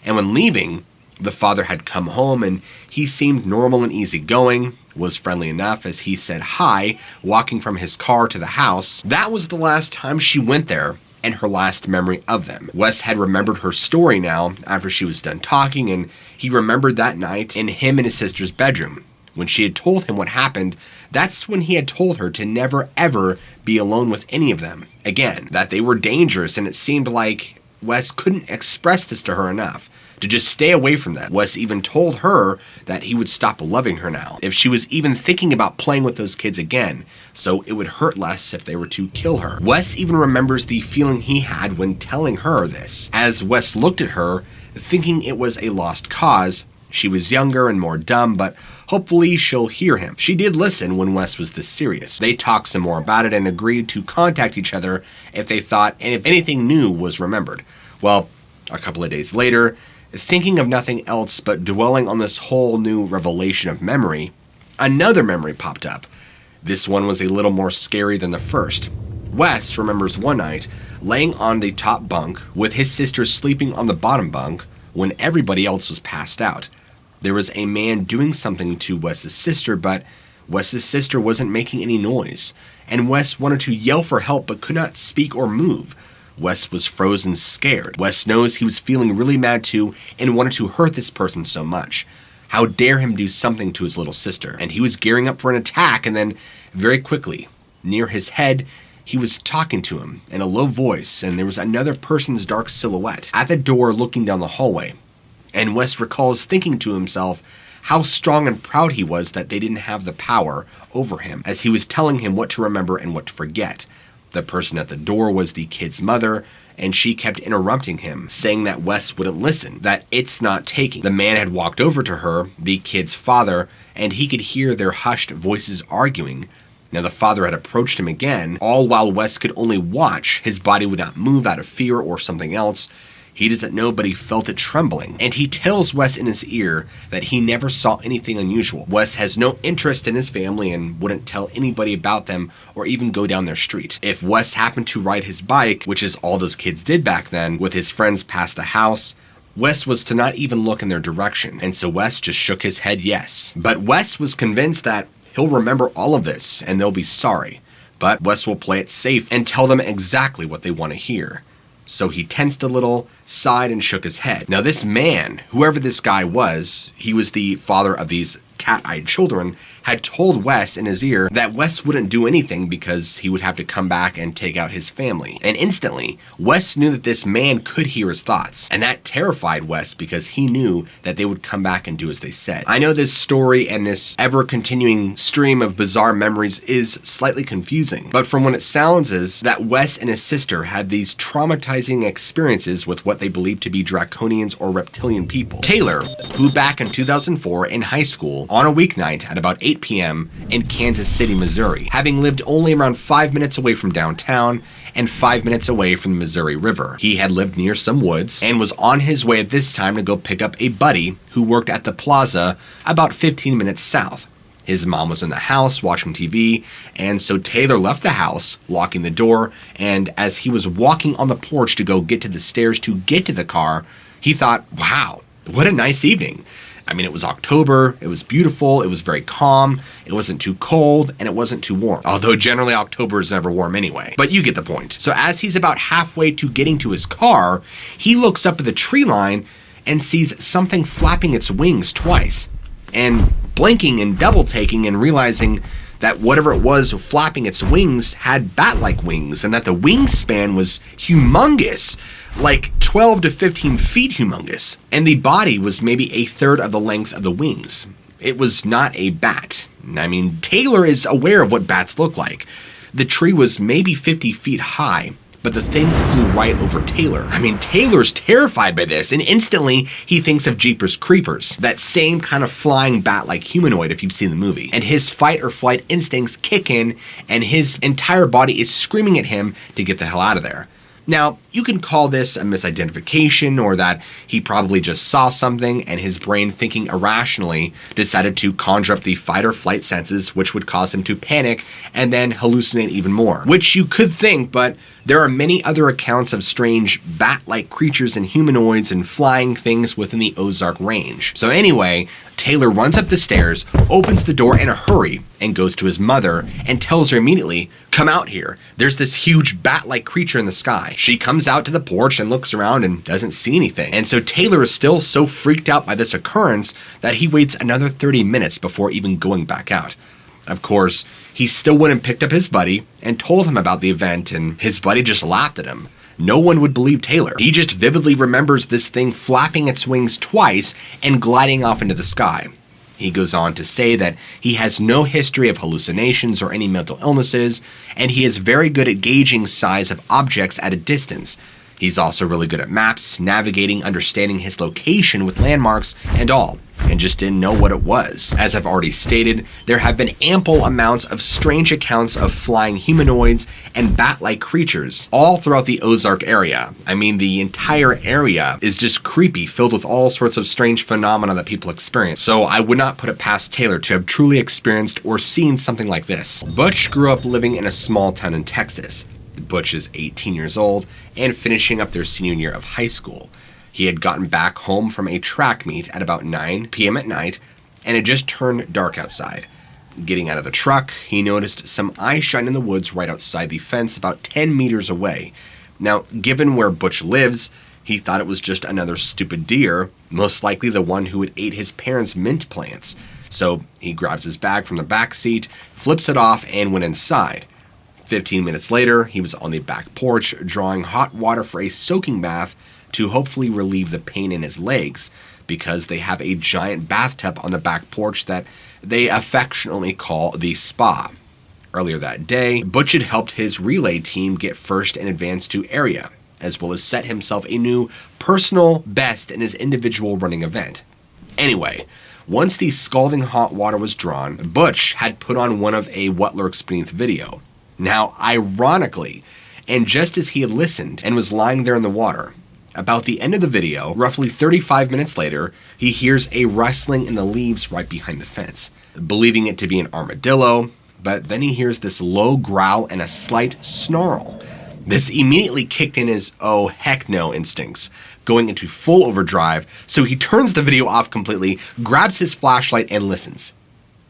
and when leaving, the father had come home and he seemed normal and easygoing, was friendly enough as he said hi, walking from his car to the house. That was the last time she went there and her last memory of them. Wes had remembered her story now after she was done talking, and he remembered that night in him and his sister's bedroom. When she had told him what happened, that's when he had told her to never ever be alone with any of them again, that they were dangerous, and it seemed like Wes couldn't express this to her enough, to just stay away from them. Wes even told her that he would stop loving her now if she was even thinking about playing with those kids again, so it would hurt less if they were to kill her. Wes even remembers the feeling he had when telling her this. As Wes looked at her, thinking it was a lost cause, she was younger and more dumb, but hopefully she'll hear him. She did listen when Wes was this serious. They talked some more about it and agreed to contact each other if they thought and if anything new was remembered. Well, a couple of days later, thinking of nothing else but dwelling on this whole new revelation of memory, another memory popped up. This one was a little more scary than the first. Wes remembers one night laying on the top bunk with his sister sleeping on the bottom bunk when everybody else was passed out. There was a man doing something to Wes's sister, but Wes's sister wasn't making any noise, and Wes wanted to yell for help but could not speak or move. Wes was frozen scared. Wes knows he was feeling really mad too and wanted to hurt this person so much. How dare him do something to his little sister? And he was gearing up for an attack, and then very quickly, near his head, he was talking to him in a low voice, and there was another person's dark silhouette at the door looking down the hallway. And Wes recalls thinking to himself how strong and proud he was that they didn't have the power over him, as he was telling him what to remember and what to forget. The person at the door was the kid's mother, and she kept interrupting him, saying that Wes wouldn't listen, that it's not taking. The man had walked over to her, the kid's father, and he could hear their hushed voices arguing. Now the father had approached him again, all while Wes could only watch. His body would not move out of fear or something else. He doesn't know, but he felt it trembling. And he tells Wes in his ear that he never saw anything unusual. Wes has no interest in his family and wouldn't tell anybody about them or even go down their street. If Wes happened to ride his bike, which is all those kids did back then, with his friends past the house, Wes was to not even look in their direction. And so Wes just shook his head yes. But Wes was convinced that he'll remember all of this and they'll be sorry. But Wes will play it safe and tell them exactly what they want to hear. So he tensed a little, sighed, and shook his head. Now this man, whoever this guy was, he was the father of these cat-eyed children, had told Wes in his ear that Wes wouldn't do anything because he would have to come back and take out his family. And instantly, Wes knew that this man could hear his thoughts, and that terrified Wes because he knew that they would come back and do as they said. I know this story and this ever-continuing stream of bizarre memories is slightly confusing, but from what it sounds is that Wes and his sister had these traumatizing experiences with what they believed to be draconians or reptilian people. Taylor, who back in 2004 in high school, on a weeknight at about 8 p.m. in Kansas City, Missouri, having lived only around 5 minutes away from downtown and 5 minutes away from the Missouri River. He had lived near some woods and was on his way at this time to go pick up a buddy who worked at the plaza about 15 minutes south. His mom was in the house watching TV, and so Taylor left the house, locking the door, and as he was walking on the porch to go get to the stairs to get to the car, he thought, wow, what a nice evening. I mean, it was October, it was beautiful, it was very calm, it wasn't too cold, and it wasn't too warm. Although generally October is never warm anyway. But you get the point. So as he's about halfway to getting to his car, he looks up at the tree line and sees something flapping its wings twice. And blinking and double taking and realizing that whatever it was flapping its wings had bat-like wings and that the wingspan was humongous, like 12 to 15 feet humongous. And the body was maybe a third of the length of the wings. It was not a bat. I mean, Taylor is aware of what bats look like. The tree was maybe 50 feet high, but the thing flew right over Taylor. I mean, Taylor's terrified by this, and instantly he thinks of Jeepers Creepers, that same kind of flying bat-like humanoid if you've seen the movie. And his fight or flight instincts kick in, and his entire body is screaming at him to get the hell out of there. Now, you can call this a misidentification, or that he probably just saw something and his brain, thinking irrationally, decided to conjure up the fight or flight senses, which would cause him to panic and then hallucinate even more. Which you could think, but There are many other accounts of strange bat-like creatures and humanoids and flying things within the Ozark range. So anyway, Taylor runs up the stairs, opens the door in a hurry, and goes to his mother and tells her immediately, "Come out here. There's this huge bat-like creature in the sky." She comes out to the porch and looks around and doesn't see anything. And so Taylor is still so freaked out by this occurrence that he waits another 30 minutes before even going back out. Of course, he still went and picked up his buddy and told him about the event, and his buddy just laughed at him. No one would believe Taylor. He just vividly remembers this thing flapping its wings twice and gliding off into the sky. He goes on to say that he has no history of hallucinations or any mental illnesses, and he is very good at gauging size of objects at a distance. He's also really good at maps, navigating, understanding his location with landmarks and all, and just didn't know what it was. As I've already stated, there have been ample amounts of strange accounts of flying humanoids and bat-like creatures all throughout the Ozark area. I mean, the entire area is just creepy, filled with all sorts of strange phenomena that people experience. So I would not put it past Taylor to have truly experienced or seen something like this. Butch grew up living in a small town in Texas. Butch is 18 years old and finishing up their senior year of high school. He had gotten back home from a track meet at about 9 p.m. at night, and it just turned dark outside. Getting out of the truck, he noticed some eyes shine in the woods right outside the fence about 10 meters away. Now, given where Butch lives, he thought it was just another stupid deer, most likely the one who had ate his parents' mint plants. So he grabs his bag from the back seat, flips it off, and went inside. 15 minutes later, he was on the back porch drawing hot water for a soaking bath to hopefully relieve the pain in his legs, because they have a giant bathtub on the back porch that they affectionately call the spa. Earlier that day, Butch had helped his relay team get first and advance to area, as well as set himself a new personal best in his individual running event. Anyway, once the scalding hot water was drawn, Butch had put on one of a What Lurks Beneath video. Now, ironically, and just as he had listened and was lying there in the water, about the end of the video, roughly 35 minutes later, he hears a rustling in the leaves right behind the fence, believing it to be an armadillo, but then he hears this low growl and a slight snarl. This immediately kicked in his "oh heck no" instincts, going into full overdrive, so he turns the video off completely, grabs his flashlight, and listens.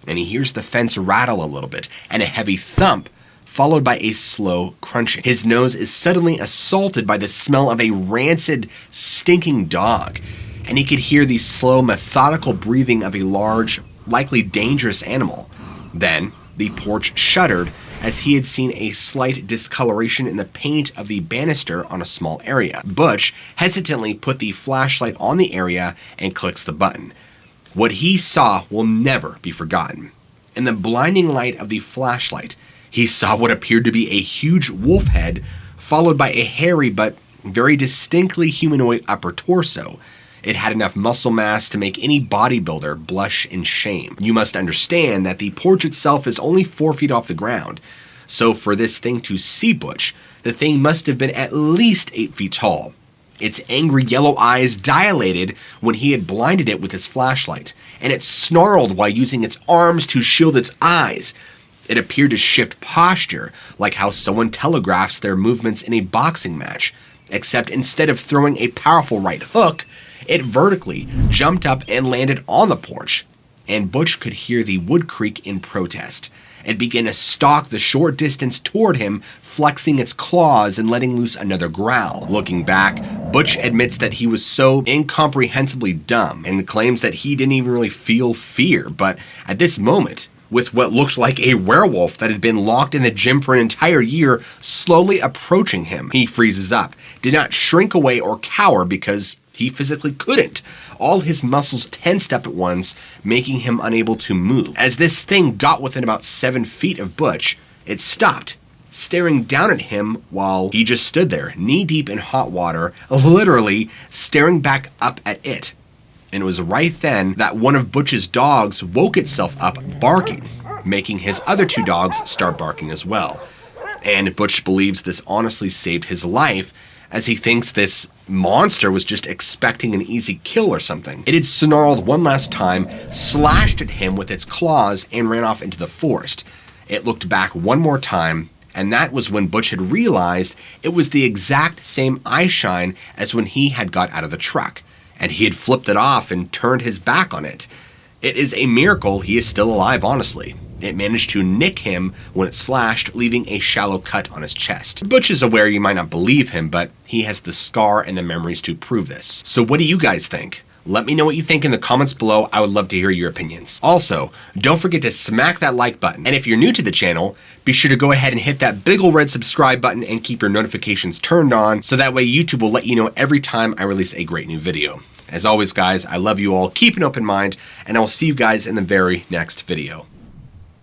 And he hears the fence rattle a little bit, and a heavy thump, followed by a slow crunching. His nose is suddenly assaulted by the smell of a rancid, stinking dog, and he could hear the slow, methodical breathing of a large, likely dangerous animal. Then, the porch shuddered as he had seen a slight discoloration in the paint of the banister on a small area. Butch hesitantly put the flashlight on the area and clicks the button. What he saw will never be forgotten. In the blinding light of the flashlight, he saw what appeared to be a huge wolf head, followed by a hairy but very distinctly humanoid upper torso. It had enough muscle mass to make any bodybuilder blush in shame. You must understand that the porch itself is only 4 feet off the ground, so for this thing to see Butch, the thing must have been at least 8 feet tall. Its angry yellow eyes dilated when he had blinded it with his flashlight, and it snarled while using its arms to shield its eyes. It appeared to shift posture, like how someone telegraphs their movements in a boxing match, except instead of throwing a powerful right hook, it vertically jumped up and landed on the porch, and Butch could hear the wood creak in protest. It began to stalk the short distance toward him, flexing its claws and letting loose another growl. Looking back, Butch admits that he was so incomprehensibly dumb and claims that he didn't even really feel fear, but at this moment, with what looked like a werewolf that had been locked in the gym for an entire year slowly approaching him, he freezes up, did not shrink away or cower because he physically couldn't. All his muscles tensed up at once, making him unable to move. As this thing got within about 7 feet of Butch, it stopped, staring down at him while he just stood there, knee-deep in hot water, literally staring back up at it. And it was right then that one of Butch's dogs woke itself up barking, making his other 2 dogs start barking as well. And Butch believes this honestly saved his life, as he thinks this monster was just expecting an easy kill or something. It had snarled one last time, slashed at him with its claws, and ran off into the forest. It looked back one more time, And that was when Butch had realized it was the exact same eye shine as when he had got out of the truck, and he had flipped it off and turned his back on it. It is a miracle he is still alive, honestly. It managed to nick him when it slashed, leaving a shallow cut on his chest. Butch is aware you might not believe him, but he has the scar and the memories to prove this. So what do you guys think? Let me know what you think in the comments below. I would love to hear your opinions. Also, don't forget to smack that like button. And if you're new to the channel, be sure to go ahead and hit that big ol' red subscribe button and keep your notifications turned on, so that way YouTube will let you know every time I release a great new video. As always, guys, I love you all. Keep an open mind, and I will see you guys in the very next video.